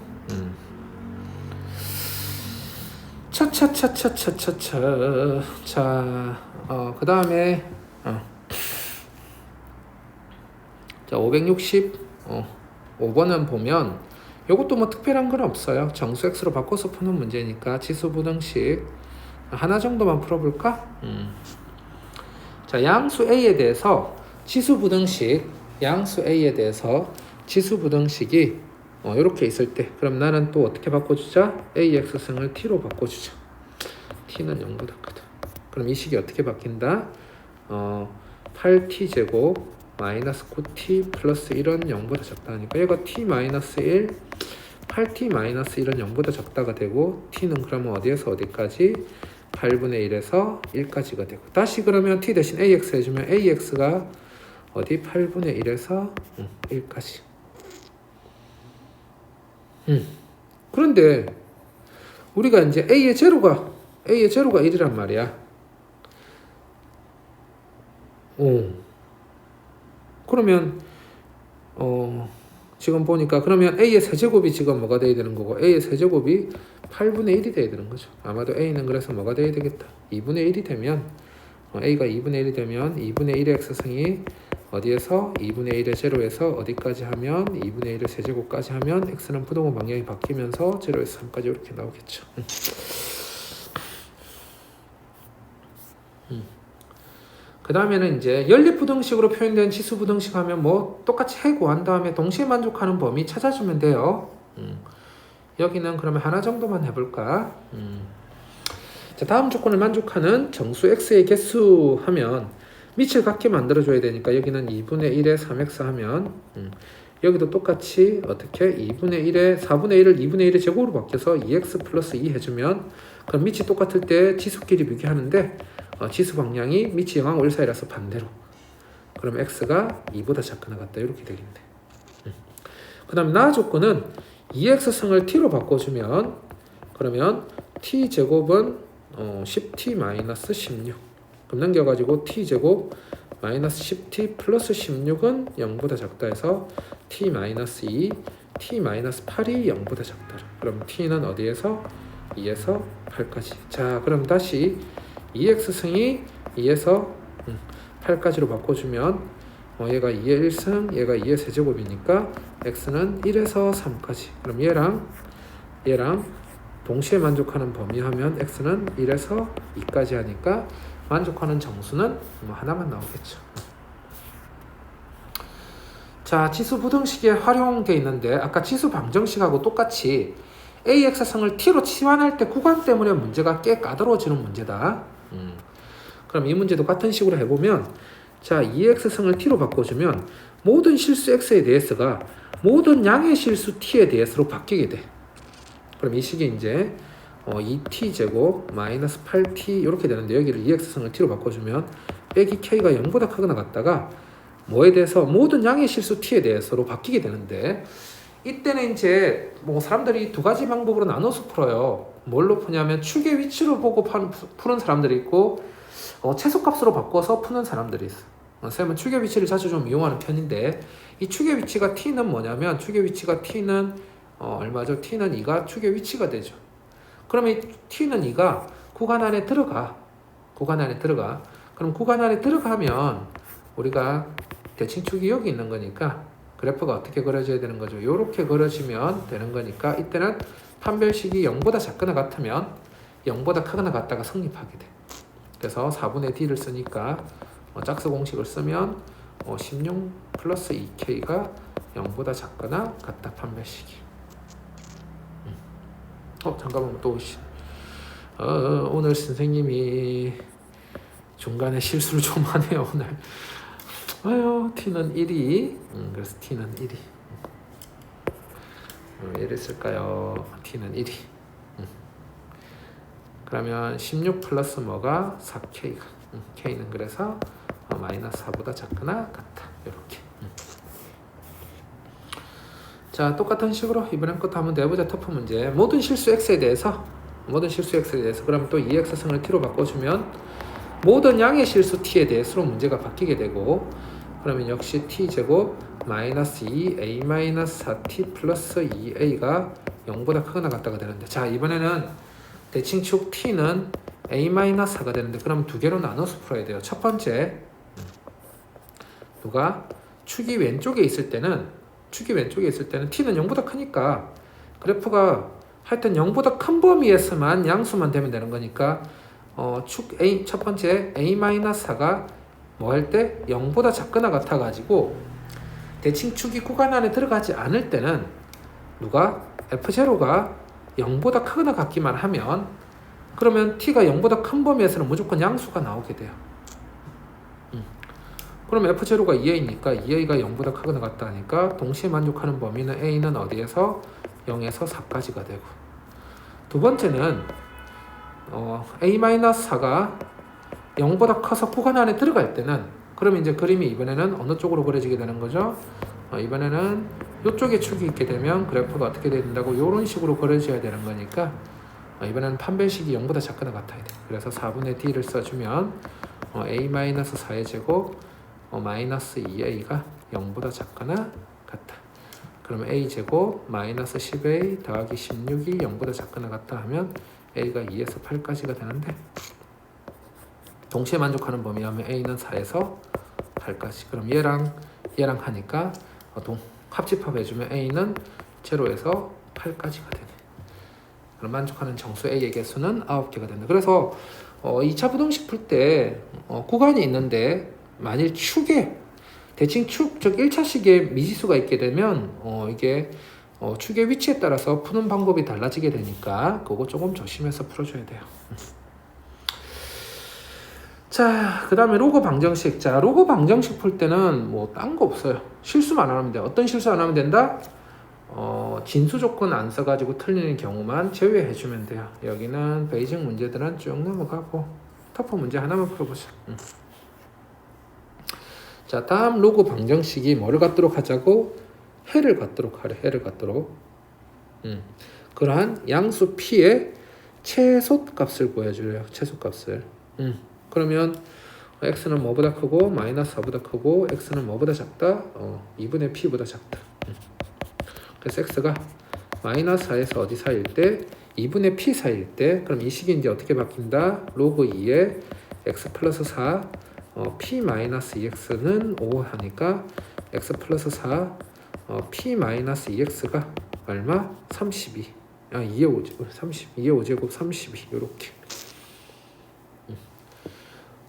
차차차차차차차. 자, 그 다음에 자, 565번은 보면 요것도 뭐 특별한 건 없어요. 정수 x로 바꿔서 푸는 문제니까 지수 부등식 하나 정도만 풀어볼까? 자, 양수 a에 대해서 지수 부등식, 양수 a에 대해서 지수 부등식이 이렇게 있을 때, 그럼 나는 또 어떻게 바꿔주자? ax승을 t로 바꿔주자. t는 0보다 크다. 그럼 이 식이 어떻게 바뀐다? 8t 제곱 마이너스 9t 플러스 1은 0보다 작다 하니까 얘가 t 마이너스 1, 8t 마이너스 1은 0보다 작다가 되고, t는 그러면 어디에서 어디까지? 8분의 1에서 1까지가 되고, 다시 그러면 t 대신 ax 해주면 ax가 어디? 8분의 1에서 1까지. 그런데 우리가 이제 a의 제로가 1이란 말이야. 그러면 지금 보니까 그러면 a의 세제곱이 지금 뭐가 돼야 되는 거고, a의 세제곱이 8분의 1이 돼야 되는 거죠. 아마도 a는 그래서 뭐가 돼야 되겠다. 2분의 1이 되면 a가 2분의 1이 되면 2분의 1의 x승이 어디에서 2분의 1의 제로에서 어디까지 하면 2분의 1의 세제곱까지 하면 x는 부동호 방향이 바뀌면서 제로에서 3까지 이렇게 나오겠죠. 그 다음에는 이제 연립부등식으로 표현된 지수부등식 하면 뭐 똑같이 해 구한 다음에 동시에 만족하는 범위 찾아주면 돼요. 여기는 그러면 하나 정도만 해볼까? 자, 다음 조건을 만족하는 정수 x의 개수 하면 밑을 같게 만들어줘야 되니까 여기는 2분의 1에 3x 하면 여기도 똑같이 어떻게 2분의 1에 4분의 1을 2분의 1의 제곱으로 바뀌어서 2x 플러스 2 해주면 그럼 밑이 똑같을 때 지수끼리 비교하는데 지수 방향이 밑이 0하고 1 사이라서 반대로, 그럼 x가 2보다 작거나 같다 이렇게 되겠네. 그 다음에 나 조건은 2x승을 t로 바꿔주면 그러면 t제곱은 10t 마이너스 16, 그럼 넘겨가지고 t제곱 마이너스 10t 플러스 16은 0보다 작다 해서 t 마이너스 2, t 마이너스 8이 0보다 작다. 그럼 t는 어디에서? 2에서 8까지. 자, 그럼 다시 2x승이 2에서 8까지로 바꿔주면 얘가 2의 1승, 얘가 2의 세제곱이니까 x는 1에서 3까지. 그럼 얘랑 동시에 만족하는 범위 하면 x는 1에서 2까지 하니까 만족하는 정수는 뭐 하나만 나오겠죠. 자, 지수 부등식에 활용되어 있는데 아까 지수 방정식하고 똑같이 ax승을 t로 치환할 때 구간 때문에 문제가 꽤 까다로워지는 문제다. 그럼 이 문제도 같은 식으로 해보면, 자, 2x승을 t로 바꿔주면 모든 실수 x에 대해서가 모든 양의 실수 t에 대해서로 바뀌게 돼. 그럼 이 식이 이제 2t 제곱 마이너스 8t 이렇게 되는데, 여기를 2x승을 t로 바꿔주면 빼기 k가 0보다 크거나 같다가 뭐에 대해서 모든 양의 실수 t에 대해서로 바뀌게 되는데, 이때는 이제 뭐 사람들이 두 가지 방법으로 나눠서 풀어요. 뭘로 푸냐면 축의 위치로 보고 푸는 사람들이 있고 최소값으로 바꿔서 푸는 사람들이 있어. 쌤은 축의 위치를 자주 좀 이용하는 편인데, 이 축의 위치가 t는 뭐냐면 축의 위치가 t는 얼마죠? t는 2가 축의 위치가 되죠. 그러면 이 t는 2가 구간 안에 들어가. 그럼 구간 안에 들어가면 우리가 대칭축이 여기 있는 거니까 그래프가 어떻게 그려져야 되는 거죠? 이렇게 그려지면 되는 거니까 이때는 판별식이 0보다 작거나 같으면 0보다 크거나 같다가 성립하게 돼. 그래서 4분의 d를 쓰니까 짝수 공식을 쓰면 16 플러스 2k가 0보다 작거나 같다 판별식이. 잠깐만 또 오늘 선생님이 중간에 실수를 좀 하네요 오늘. t는 1이 그래서 t는 1이 왜 이랬을까요? t는 1이 그러면 16 플러스 뭐가 4k가 k는 그래서 마이너스 4보다 작거나 같다 이렇게. 자, 똑같은 식으로 이번엔 것도 한번 내보자. 터프 문제. 모든 실수 x에 대해서 그러면 또 2x승을 t로 바꿔주면 모든 양의 실수 t에 대해서로 문제가 바뀌게 되고, 그러면 역시 t제곱 마이너스 2a 마이너스 4t 플러스 2a가 0보다 크거나 같다가 되는데, 자, 이번에는 대칭축 t는 a 마이너스 4가 되는데, 그럼 두 개로 나눠서 풀어야 돼요. 첫 번째 누가 축이 왼쪽에 있을 때는 t는 0보다 크니까 그래프가 하여튼 0보다 큰 범위에서만 양수만 되면 되는 거니까 축 A 첫 번째 A-4가 뭐 할 때 0보다 작거나 같아 가지고 대칭 축이 구간 안에 들어가지 않을 때는 누가 F0가 0보다 크거나 같기만 하면 그러면 t가 0보다 큰 범위에서는 무조건 양수가 나오게 돼요. 그럼 F0가 2a니까 2a가 0보다 크거나 같다 하니까 동시에 만족하는 범위는 a는 어디에서 0에서 4까지가 되고, 두 번째는 a-4가 0보다 커서 구간 안에 들어갈 때는 그럼 이제 그림이 이번에는 어느 쪽으로 그려지게 되는 거죠? 이번에는 이쪽에 축이 있게 되면 그래프가 어떻게 된다고 이런 식으로 그려져야 되는 거니까 이번에는 판별식이 0보다 작거나 같아야 돼. 그래서 4분의 d를 써주면 a-4의 제곱 마이너스 2a가 0보다 작거나 같다. 그러면 a제곱 마이너스 10a 더하기 16이 0보다 작거나 같다 하면 a가 2에서 8까지가 되는데, 동시에 만족하는 범위 하면 a는 4에서 8까지. 그럼 얘랑 하니까 합집합해주면 a는 0에서 8까지가 되네. 그럼 만족하는 정수 a의 개수는 9개가 된다. 그래서 2차 부등식 풀 때 구간이 있는데 만일 축에 대칭 축, 즉 1차식에 미지수가 있게 되면 이게 축의 위치에 따라서 푸는 방법이 달라지게 되니까 그거 조금 조심해서 풀어줘야 돼요. 자, 그 다음에 로그 방정식. 자, 로그 방정식 풀 때는 뭐 딴 거 없어요. 실수만 안 하면 돼요. 어떤 실수 안 하면 된다? 진수 조건 안 써가지고 틀리는 경우만 제외해주면 돼요. 여기는 베이직 문제들은 쭉 넘어가고 터프 문제 하나만 풀어보자. 자, 다음 로그 방정식이 뭐를 갖도록 하자고? 해를 갖도록 하래. 해를 갖도록. 그러한 양수 p의 최소값을 구해줘요. 최소값을. 그러면 x는 뭐보다 크고 마이너스 4보다 크고 x는 뭐보다 작다? 2분의 p보다 작다. 그래서 x가 마이너스 4에서 어디 사이일 때? 2분의 p 사이일 때, 그럼 이 식이 이제 어떻게 바뀐다? 로그 2에 x 플러스 4 p 마이너스 2x는 5 하니까 x 플러스 4 p 마이너스 2x가 얼마? 32. 2의 5제곱 30. 2의 5제곱 32. 요렇게.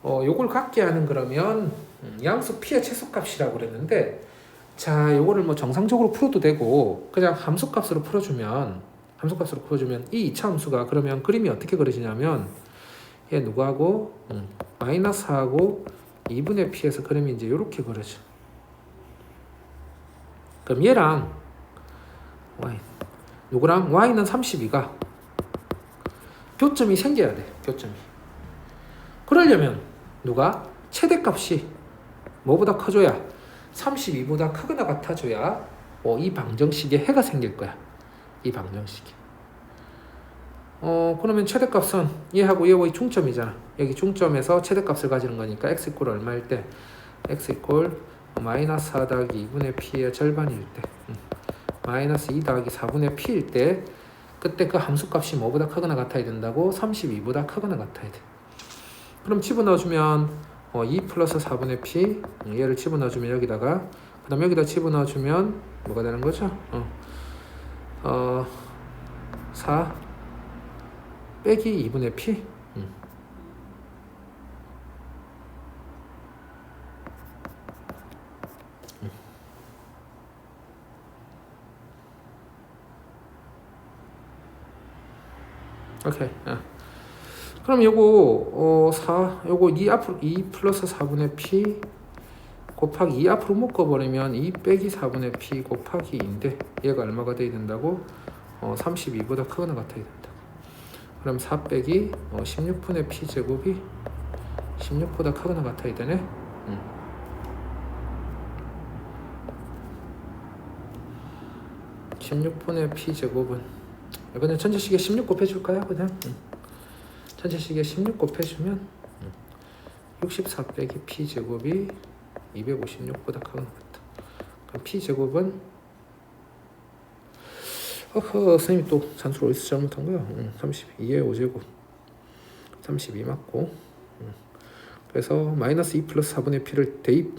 요걸 갖게 하는 그러면 양수 p의 최소값이라고 그랬는데, 자, 요거를 뭐 정상적으로 풀어도 되고 그냥 함수값으로 풀어주면 이 2차 함수가 그러면 그림이 어떻게 그려지냐면 얘 누구하고 마이너스 하고 2분의 p에서 그림이 이제 요렇게 그려져. 그럼 얘랑 y 누구랑 y는 32가 교점이 생겨야 돼. 교점이. 그러려면 누가 최대값이 뭐보다 커져야 32보다 크거나 같아져야 이 방정식에 해가 생길 거야. 이 방정식이. 그러면 최대값은 얘하고 얘의 중점이잖아. 여기 중점에서 최대값을 가지는 거니까 x 이퀄 얼마일 때? x 이퀄 마이너스 4 더하기 2분의 p의 절반일 때, 마이너스 2 더하기 4분의 p일 때, 그때 그 함수값이 뭐보다 크거나 같아야 된다고? 32보다 크거나 같아야 돼. 그럼 집어넣어주면 2 플러스 4분의 p, 얘를 집어넣어주면 여기다가, 그 다음 여기다 집어넣어주면 뭐가 되는 거죠? 4 빼기 2분의 p. 오케이. 그럼 요거 2 플러스 4분의 p 곱하기 2 앞으로 묶어버리면 2 빼기 4분의 p 곱하기 2인데 얘가 얼마가 돼야 된다고? 32보다 크거나 같아야 된다. 그럼 4 빼기 16분의 p 제곱이 16보다 크거나 같아야 되네. 16분의 p 제곱은 그냥 전체식에 16 곱해줄까요? 그냥 전체식에 16 곱해주면 64 빼기 p 제곱이 256보다 크거나 같다. 그럼 p 제곱은 선생님이 또 산수를 어디서 잘못한 거야? 32의 5제곱 32 맞고, 그래서 마이너스 2 플러스 4분의 p를 대입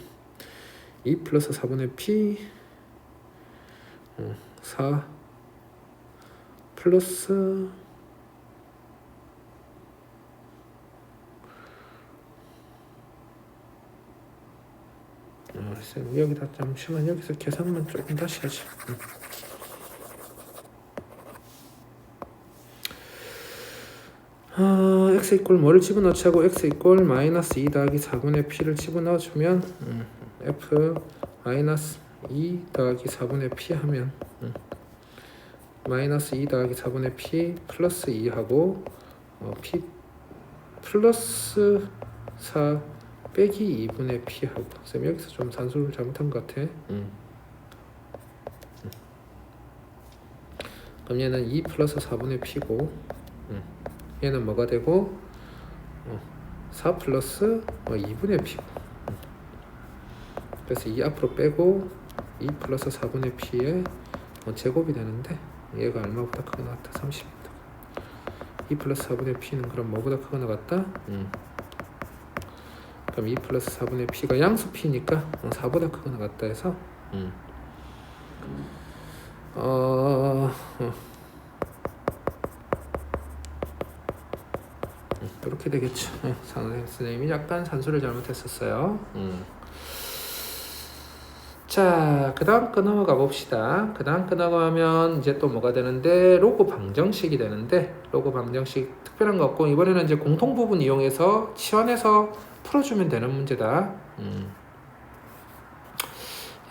2 플러스 4분의 p 4 플러스 쌤 여기다 잠시만 여기서 계산만 조금 다시 하지. x 이꼴 뭐를 집어넣지 하고 x 이꼴 마이너스 2 더하기 4분의 p를 집어넣어주면 f 마이너스 2 더하기 4분의 p 하면 마이너스 2 더하기 4분의 p 플러스 2 하고 p 플러스 4 빼기 2분의 p 하고 쌤 여기서 좀 산수를 잘못한 것 같아. 그럼 얘는 2 플러스 4분의 p고 얘는 뭐가 되고 4 플러스 2분의 p고 그래서 2 앞으로 빼고 2 플러스 4분의 p의 제곱이 되는데 얘가 얼마보다 크게 나왔다? 30입니다. 2 플러스 4분의 p는 그럼 뭐보다 크게 나갔다? 그럼 2 플러스 4분의 p가 양수 p니까 4보다 크게 나갔다 해서 이렇게 되겠죠. 선생님이 약간 산수를 잘못했었어요. 자, 그 다음 거 넘어가 봅시다. 그 다음 거 넘어가면 이제 또 뭐가 되는데 로그 방정식이 되는데 로그 방정식 특별한 거 없고 이번에는 이제 공통 부분 이용해서 치환해서 풀어주면 되는 문제다.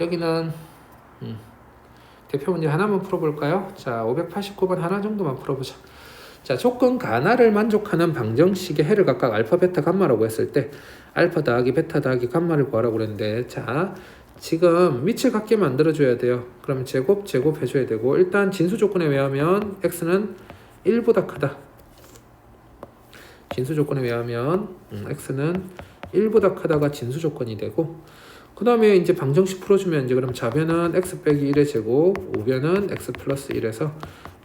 여기는 대표 문제 하나만 풀어볼까요? 자, 589번 하나 정도만 풀어보자. 자, 조건 가나를 만족하는 방정식의 해를 각각 알파, 베타, 감마라고 했을 때 알파 더하기 베타 더하기 감마를 구하라고 그랬는데 자, 지금 위치를 같게 만들어줘야 돼요. 그럼 제곱 해줘야 되고 일단 진수 조건에 의하면 x는 1보다 크다. 진수 조건에 의하면 x는 1보다 크다가 진수 조건이 되고 그 다음에 이제 방정식 풀어주면 이제 그럼 좌변은 x 빼기 1의 제곱, 우변은 x 플러스 1에서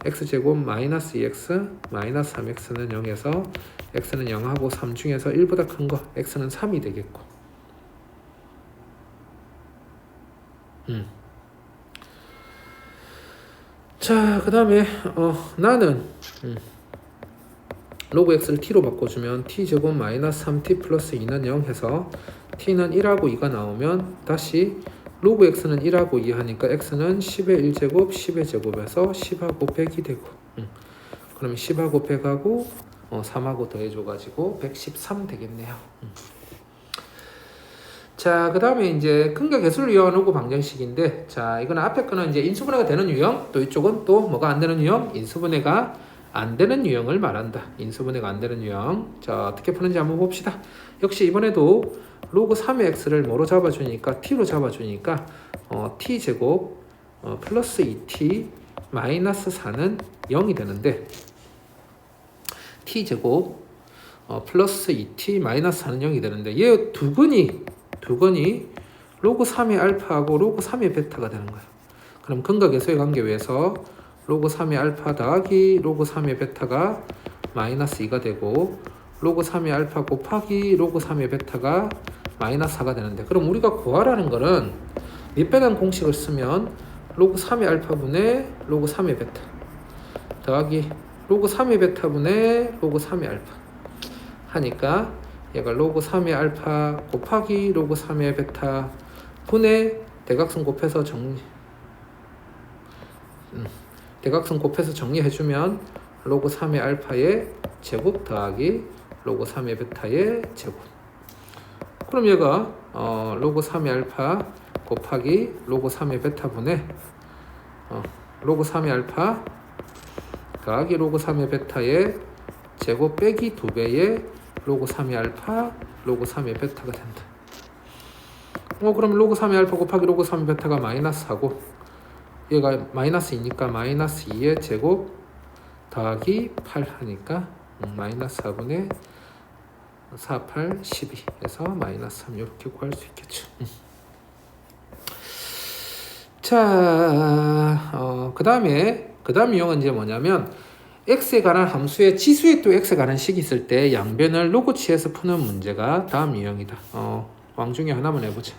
x제곱 마이너스 2x 마이너스 3x는 0에서 x는 0하고 3 중에서 1보다 큰 거 x는 3이 되겠고 자, 그 다음에 나는 로그 x를 t로 바꿔주면 t제곱 마이너스 3t 플러스 2는 0 해서 t는 1하고 2가 나오면 다시 로그 x는 1하고 2 하니까 x는 10의 1제곱 10의 제곱에서 10하고 100이 되고 그러면 10하고 100하고 3하고 더해줘가지고 113 되겠네요. 자, 그 다음에 이제 근각 개수를 이용한 로그 방정식인데 자, 이거는 앞에 거는 이제 인수분해가 되는 유형 또 이쪽은 또 뭐가 안 되는 유형? 인수분해가 안 되는 유형을 말한다. 인수분해가 안 되는 유형. 자, 어떻게 푸는지 한번 봅시다. 역시 이번에도 로그 3의 x를 뭐로 잡아주니까 t로 잡아주니까 t제곱 플러스 2t 마이너스 4는 0이 되는데 t제곱 플러스 2t 마이너스 4는 0이 되는데 얘 두 근이 로그 3의 알파하고 로그 3의 베타가 되는 거예요. 그럼 근각에서의 관계 외에서 로그 3의 알파 더하기 로그 3의 베타가 마이너스 2가 되고 로그 3의 알파 곱하기 로그 3의 베타가 마이너스 4가 되는데 그럼 우리가 구하라는 거는 밑배당 공식을 쓰면 로그 3의 알파분의 로그 3의 베타 더하기 로그 3의 베타분의 로그 3의 알파 하니까 얘가 로그 3의 알파 곱하기 로그 3의 베타 분의 대각선 곱해서 정리해주면 로그 3의 알파의 제곱 더하기 로그 3의 베타의 제곱 그럼 얘가 로그 3의 알파 곱하기 로그 3의 베타분의 로그 3의 알파 더하기 로그 3의 베타의 제곱 빼기 2배의 로그 3의 알파 로그 3의 베타가 된다. 그럼 로그 3의 알파 곱하기 로그 3의 베타가 마이너스 4고 얘가 마이너스 2니까 마이너스 2의 제곱 더하기 8 하니까 마이너스 4분의 4, 8, 12 해서 마이너스 3 이렇게 구할 수 있겠죠. 자, 그 다음 유형은 이제 뭐냐면 x에 관한 함수에 지수에 또 x에 관한 식이 있을 때 양변을 로그치에서 푸는 문제가 다음 유형이다. 왕 중에 하나만 해보자.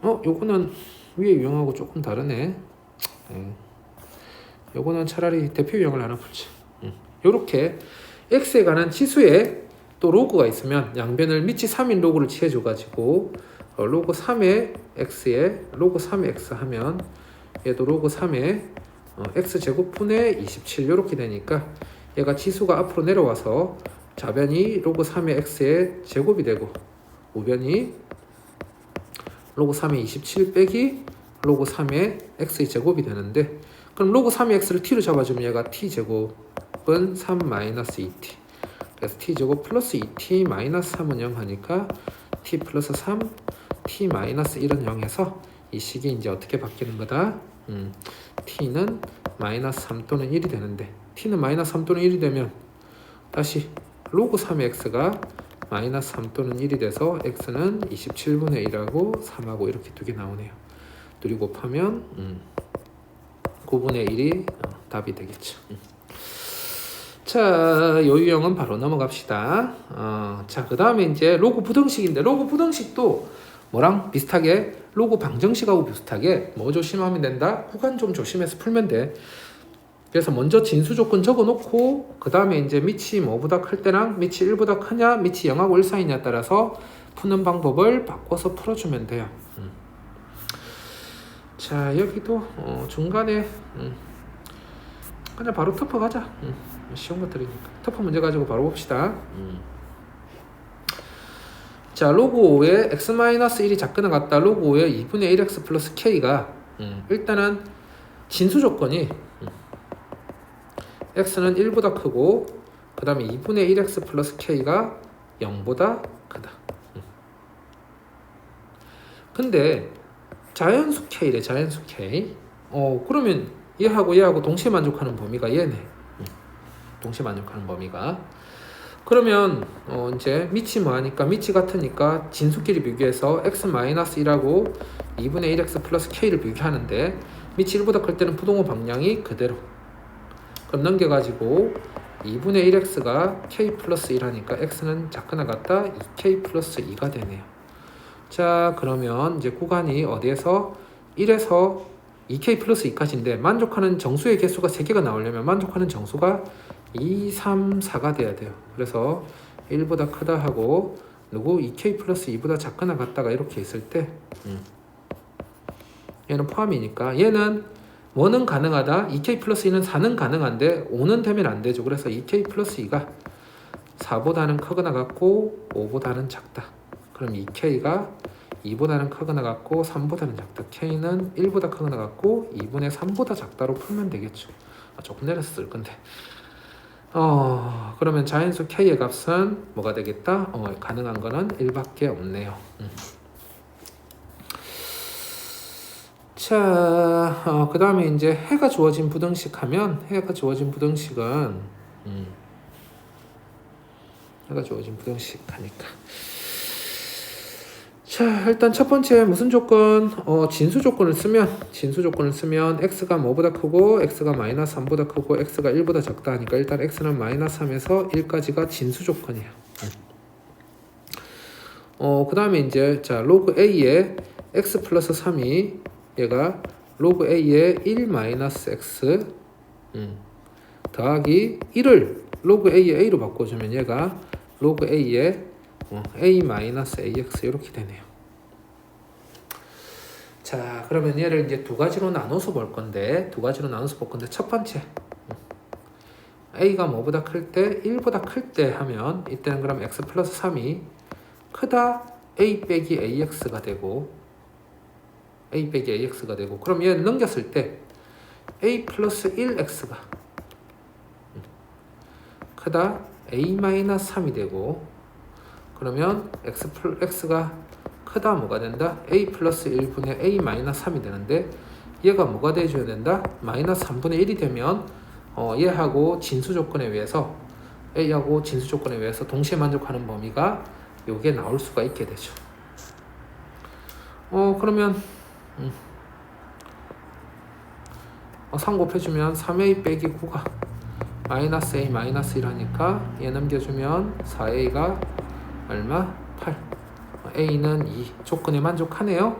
요거는 위에 유형하고 조금 다르네. 요거는 차라리 대표 유형을 하나 풀지. 요렇게 x에 관한 치수에 또 로그가 있으면 양변을 밑이 3인 로그를 취해줘 가지고 로그 3의 x에 로그 3의 x 하면 얘도 로그 3의 x제곱분의 27 이렇게 되니까 얘가 지수가 앞으로 내려와서 좌변이 로그 3의 x의 제곱이 되고 우변이 로그 3의 27 빼기 로그 3의 x의 제곱이 되는데, 그럼 로그 3의 x를 t로 잡아주면 얘가 t제곱은 3 마이너스 2t, 그래서 t제곱 플러스 2t 마이너스 3은 0 하니까 t 플러스 3 t 마이너스 1은 0해서 이 식이 이제 어떻게 바뀌는 거다? t는 마이너스 3 또는 1이 되는데, t는 마이너스 3 또는 1이 되면 다시 로그 3의 x가 마이너스 3 또는 1이 돼서 x는 27분의 1하고 3하고 이렇게 두 개 나오네요. 둘이 곱하면 9분의 1이 답이 되겠죠. 자, 요 유형은 바로 넘어갑시다. 자, 그 다음에 이제 로그 부등식인데, 로그 부등식도 뭐랑 비슷하게 로그 방정식하고 비슷하게 뭐 조심하면 된다? 구간 좀 조심해서 풀면 돼. 그래서 먼저 진수 조건 적어 놓고 그 다음에 이제 밑이 뭐보다 클 때랑 밑이 1보다 크냐 밑이 0하고 1 사이냐에 따라서 푸는 방법을 바꿔서 풀어주면 돼요. 자, 여기도 중간에 그냥 바로 터프 가자. 쉬운 것들이니까 터프 문제 가지고 바로 봅시다. 자, 로그 5에 x-1이 작거나 같다. 로그 5에 2분의 1x 플러스 k가 일단은 진수 조건이 x는 1보다 크고 그 다음에 2분의 1x 플러스 k가 0보다 크다. 근데 자연수 k래. 자연수 k. 그러면 얘하고 동시에 만족하는 범위가 얘네. 동시에 만족하는 범위가. 그러면 이제 밑이 뭐하니까 밑이 같으니까 진수끼리 비교해서 x-1하고 2분의 1x 플러스 k를 비교하는데 밑이 1보다 클 때는 부동호 방향이 그대로. 그럼 넘겨가지고 2분의 1x가 k 플러스 1 하니까 x는 작거나 같다 2k 플러스 2가 되네요. 자, 그러면 이제 구간이 어디에서 1에서 2k 플러스 2까지인데 만족하는 정수의 개수가 3개가 나오려면 만족하는 정수가 2, 3, 4가 돼야 돼요. 그래서 1보다 크다 하고 누구 2k 플러스 2보다 작거나 같다가 이렇게 있을 때 얘는 포함이니까 얘는 뭐는 가능하다. 2k 플러스 2는 4는 가능한데 5는 되면 안 되죠. 그래서 2k 플러스 2가 4보다는 크거나 같고 5보다는 작다. 그럼 2k가 2보다는 크거나 같고 3보다는 작다. k는 1보다 크거나 같고 2분의 3보다 작다로 풀면 되겠죠. 조금 내렸을 건데. 그러면 자연수 k의 값은 뭐가 되겠다? 가능한 거는 1밖에 없네요. 자, 그 다음에 이제 해가 주어진 부등식 하면 해가 주어진 부등식은 해가 주어진 부등식 하니까 자, 일단 첫 번째 무슨 조건? 진수 조건을 쓰면 x가 뭐보다 크고 x가 마이너스 3보다 크고 x가 1보다 작다 하니까 일단 x는 마이너스 3에서 1까지가 진수 조건이에요. 그 다음에 이제 자 로그 a에 x 플러스 3이 얘가 로그 a에 1 마이너스 x 더하기 1을 로그 a에 a로 바꿔주면 얘가 로그 a에 a 마이너스 ax 이렇게 되네요. 자, 그러면 얘를 이제 두 가지로 나눠서 볼 건데 첫 번째 a가 뭐보다 클 때 1보다 클 때 하면 이때는 그럼 x 플러스 3이 크다 a 빼기 ax가 되고 그럼 얘를 넘겼을 때 a 플러스 1x가 크다 a 마이너스 3이 되고 그러면 x가 크다 뭐가 된다? a 플러스 1분의 a 마이너스 3이 되는데 얘가 뭐가 돼줘야 된다? 마이너스 3분의 1이 되면 얘하고 진수 조건에 의해서 a하고 진수 조건에 의해서 동시에 만족하는 범위가 요게 나올 수가 있게 되죠. 그러면 3 곱해주면 3a 빼기 9가 마이너스 a 마이너스 1하니까 얘 넘겨주면 4a가 얼마? 8. a는 2 조건에 만족하네요.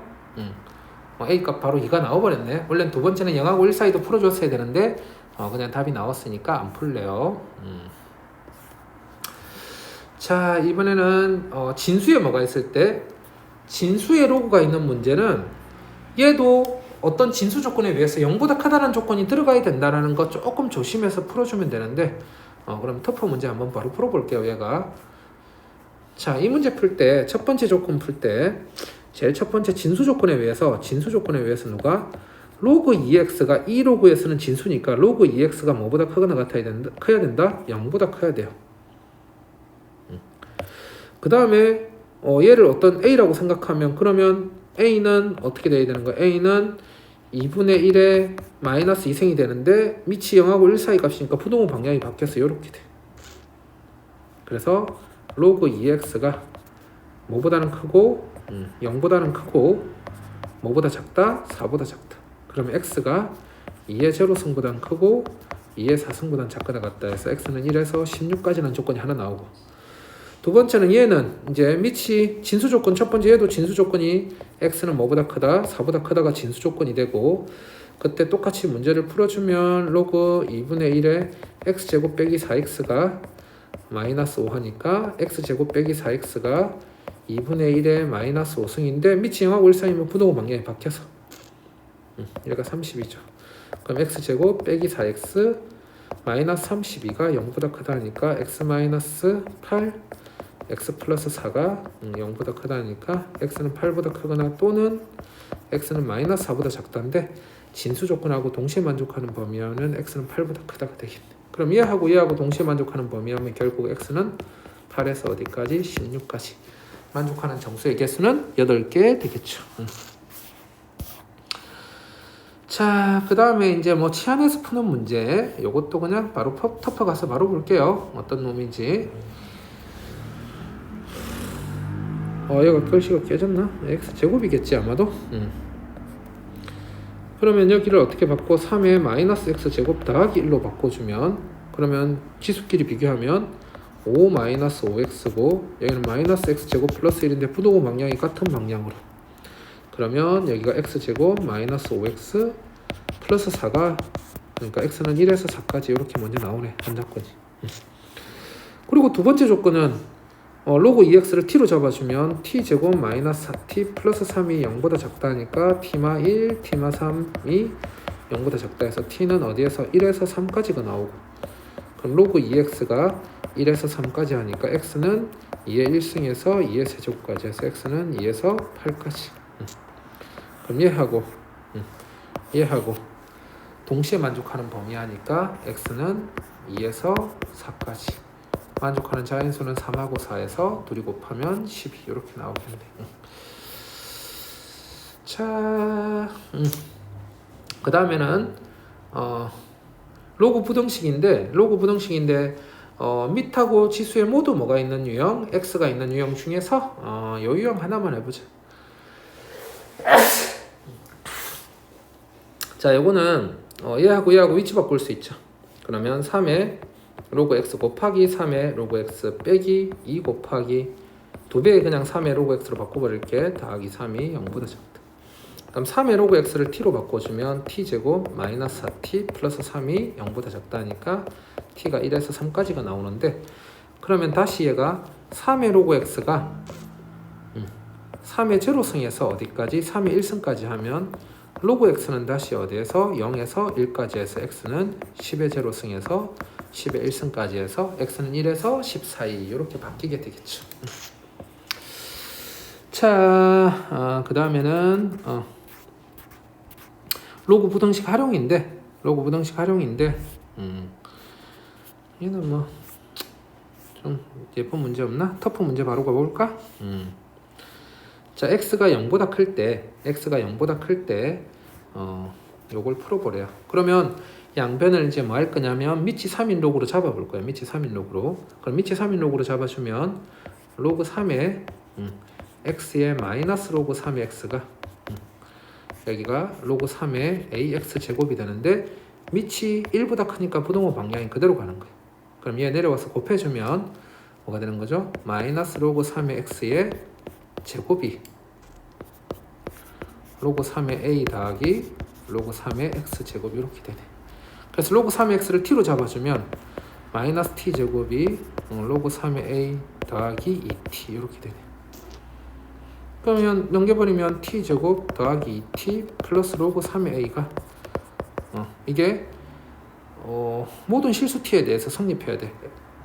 A 값 바로 2가 나와버렸네. 원래는 두 번째는 0하고 1 사이도 풀어줬어야 되는데 그냥 답이 나왔으니까 안 풀래요. 자, 이번에는 진수에 뭐가 있을 때 진수에 로그가 있는 문제는 얘도 어떤 진수 조건에 의해서 0보다 크다는 조건이 들어가야 된다는 거 조금 조심해서 풀어주면 되는데 그럼 터프 문제 한번 바로 풀어볼게요. 얘가 자, 이 문제 풀 때 첫 번째 조건 풀 때 제일 첫 번째 진수 조건에 의해서 누가 로그 2x가 이 로그에서는 진수니까 로그 2x가 뭐보다 크거나 같아야 된다? 커야 된다? 0보다 커야 돼요. 그 다음에 얘를 어떤 a라고 생각하면 그러면 a는 어떻게 돼야 되는 거야? a는 2분의 1에 마이너스 2승이 되는데 밑이 0하고 1 사이 값이니까 부동호 방향이 바뀌어서 이렇게 돼. 그래서 로그 2x가 뭐보다는 크고 0보다는 크고 뭐보다 작다? 4보다 작다. 그러면 x가 2의 제로승보다는 크고 2의 4승보다는 작거나 같다 해서 x는 1에서 16까지는 조건이 하나 나오고 두 번째는 얘는 이제 밑이 진수 조건 첫 번째 얘도 진수 조건이 x는 뭐보다 크다? 4보다 크다가 진수 조건이 되고 그때 똑같이 문제를 풀어주면 로그 2분의 1에 x제곱 빼기 4x가 마이너스 5 하니까 x제곱 빼기 4x가 2분의 1에 마이너스 5승인데 밑이 0하고 1 사이면 부동호 방향이 바뀌어서 얘가 30이죠. 그럼 x제곱 빼기 4x 마이너스 32가 0보다 크다니까 x 마이너스 8 x 플러스 4가 0보다 크다니까 x는 8보다 크거나 또는 x는 마이너스 4보다 작다인데 진수 조건하고 동시에 만족하는 범위하면 x는 8보다 크다가 되겠네. 그럼 얘하고 동시에 만족하는 범위하면 결국 x는 8에서 어디까지? 16까지 만족하는 정수의 개수는 8개 되겠죠. 자, 그 다음에 이제 뭐 치안에서 푸는 문제 요것도 그냥 바로 터프 가서 바로 볼게요. 어떤 놈인지. 얘가 글씨가 깨졌나? x 제곱이겠지 아마도. 그러면 여기를 어떻게 바꿔? 3에 마이너스 x 제곱 더하기 1로 바꿔주면 그러면 지수끼리 비교하면 5 마이너스 5x고 여기는 마이너스 x 제곱 플러스 1인데 부동호 방향이 같은 방향으로 그러면 여기가 x 제곱 마이너스 5x 플러스 4가 그러니까 x는 1에서 4까지 이렇게 먼저 나오네. 단자권이. 그리고 두 번째 조건은 로그 2x를 t로 잡아주면 t제곱 마이너스 4t 플러스 3이 0보다 작다니까 t마 1, t마 3이 0보다 작다 해서 t는 어디에서 1에서 3까지가 나오고 그럼 로그 2x가 1에서 3까지 하니까 x는 2의 1승에서 2의 세제곱까지 해서 x는 2에서 8까지. 그럼 얘하고 동시에 만족하는 범위 하니까 x는 2에서 4까지. 만족하는 자연수는 3하고 4에서 둘이 곱하면 12 이렇게 나오겠네. 자, 그 다음에는 로그 부등식인데 밑하고 지수에 모두 뭐가 있는 유형? x가 있는 유형 중에서 요 유형 하나만 해보자. 자, 요거는 얘하고 위치 바꿀 수 있죠. 그러면 3에 로그 x 곱하기 3의 로그 x 빼기 2 곱하기 2배에 그냥 3의 로그 x로 바꿔버릴게. 더하기 3이 0보다 작다. 그럼 3의 로그 x를 t로 바꿔주면 t제곱 마이너스 4t 플러스 3이 0보다 작다니까 t가 1에서 3까지가 나오는데 그러면 다시 얘가 3의 로그 x가 3의 제로승에서 어디까지? 3의 1승까지 하면 로그 x는 다시 어디에서? 0에서 1까지 해서 x는 10의 제로승에서 10의 1승까지 해서 x는 1에서 10 사이 이렇게 바뀌게 되겠죠. 자, 그 다음에는 로그 부등식 활용인데 얘는 뭐 좀 예쁜 문제 없나? 터프 문제 바로 가볼까? 자, x가 0보다 클 때 요걸 풀어보래요. 그러면 양변을 이제 뭐 할 거냐면 밑이 3인 로그로 잡아볼 거예요. 밑이 3인 로그로. 그럼 밑이 3인 로그로 잡아주면 로그 3에 x의 마이너스 로그 3의 x가 여기가 로그 3의 ax 제곱이 되는데 밑이 1보다 크니까 부동호 방향이 그대로 가는 거예요. 그럼 얘 내려와서 곱해주면 뭐가 되는 거죠? 마이너스 로그 3의 x의 제곱이 로그 3의 a 더하기 로그 3의 x제곱 이렇게 되네. 그래서 로그 3의 x를 t로 잡아주면 마이너스 t제곱이 로그 3의 a 더하기 2t 이렇게 되네. 그러면 넘겨버리면 t제곱 더하기 2t 플러스 로그 3의 a가 이게 모든 실수 t에 대해서 성립해야 돼.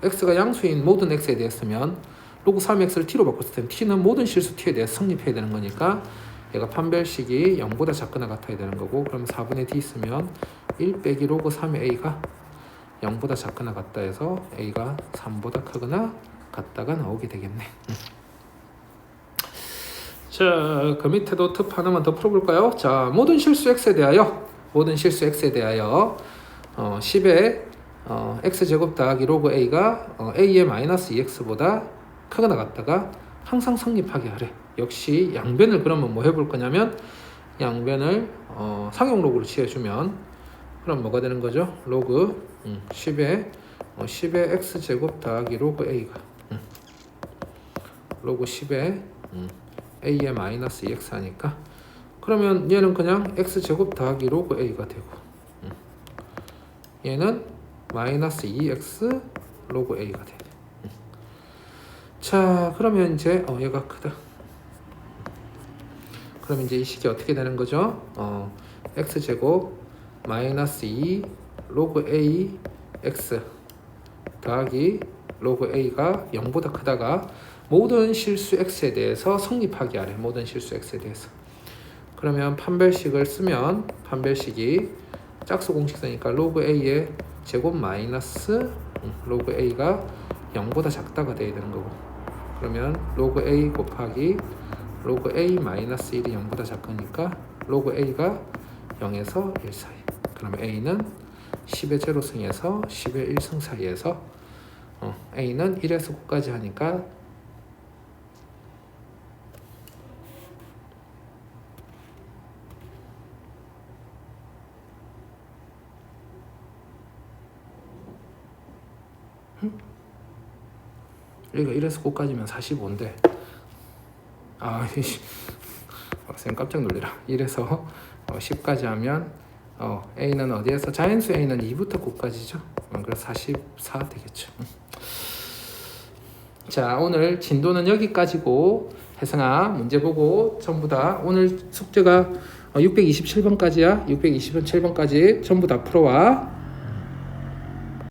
x가 양수인 모든 x에 대해서면 로그 3x를 t로 바꿨을 때 t는 모든 실수 t에 대해서 성립해야 되는 거니까 얘가 판별식이 0보다 작거나 같아야 되는 거고, 그럼 4분의 d 있으면 1 빼기 로그 3의 a가 0보다 작거나 같다 해서 a가 3보다 크거나 같다가 나오게 되겠네. 자, 그 밑에도 특 하나만 더 풀어볼까요? 자, 모든 실수 x에 대하여 10의 x제곱 더하기 로그 a가 a의 마이너스 2x보다 크거나 같다가 항상 성립하게 하래. 역시 양변을 그러면 뭐 해볼 거냐면 양변을 상용 로그로 취해주면 그럼 뭐가 되는 거죠? 로그 10의 x제곱 더하기 로그 a가 로그 10의 a의 마이너스 2x 하니까 그러면 얘는 그냥 x제곱 더하기 로그 a가 되고 얘는 마이너스 2x 로그 a가 되네. 자, 그러면 이제 얘가 크다. 그럼 이제 이 식이 어떻게 되는 거죠? x제곱 마이너스 2 로그 a x 더하기 로그 a가 0보다 크다가 모든 실수 x에 대해서 성립하게 하래. 모든 실수 x에 대해서. 그러면 판별식을 쓰면 판별식이 짝수 공식 쓰니까 로그 a의 제곱 마이너스 로그 a가 0보다 작다가 돼야 되는 거고, 그러면 로그 a 곱하기 로그 a 마이너스 1이 0보다 작으니까 로그 a가 0에서 1 사이. 그러면 a는 10의 제로승에서 10의 1승 사이에서 a는 1에서 9까지 하니까 여기가 1에서 9까지면 45인데 쌤 깜짝 놀래라. 1에서 10까지 하면 a는 어디에서 자연수 a는 2부터 9까지죠. 그래서 44 되겠죠. 자, 오늘 진도는 여기까지고 혜성아 문제 보고 전부 다 오늘 숙제가 627번까지야. 627번까지 전부 다 풀어와.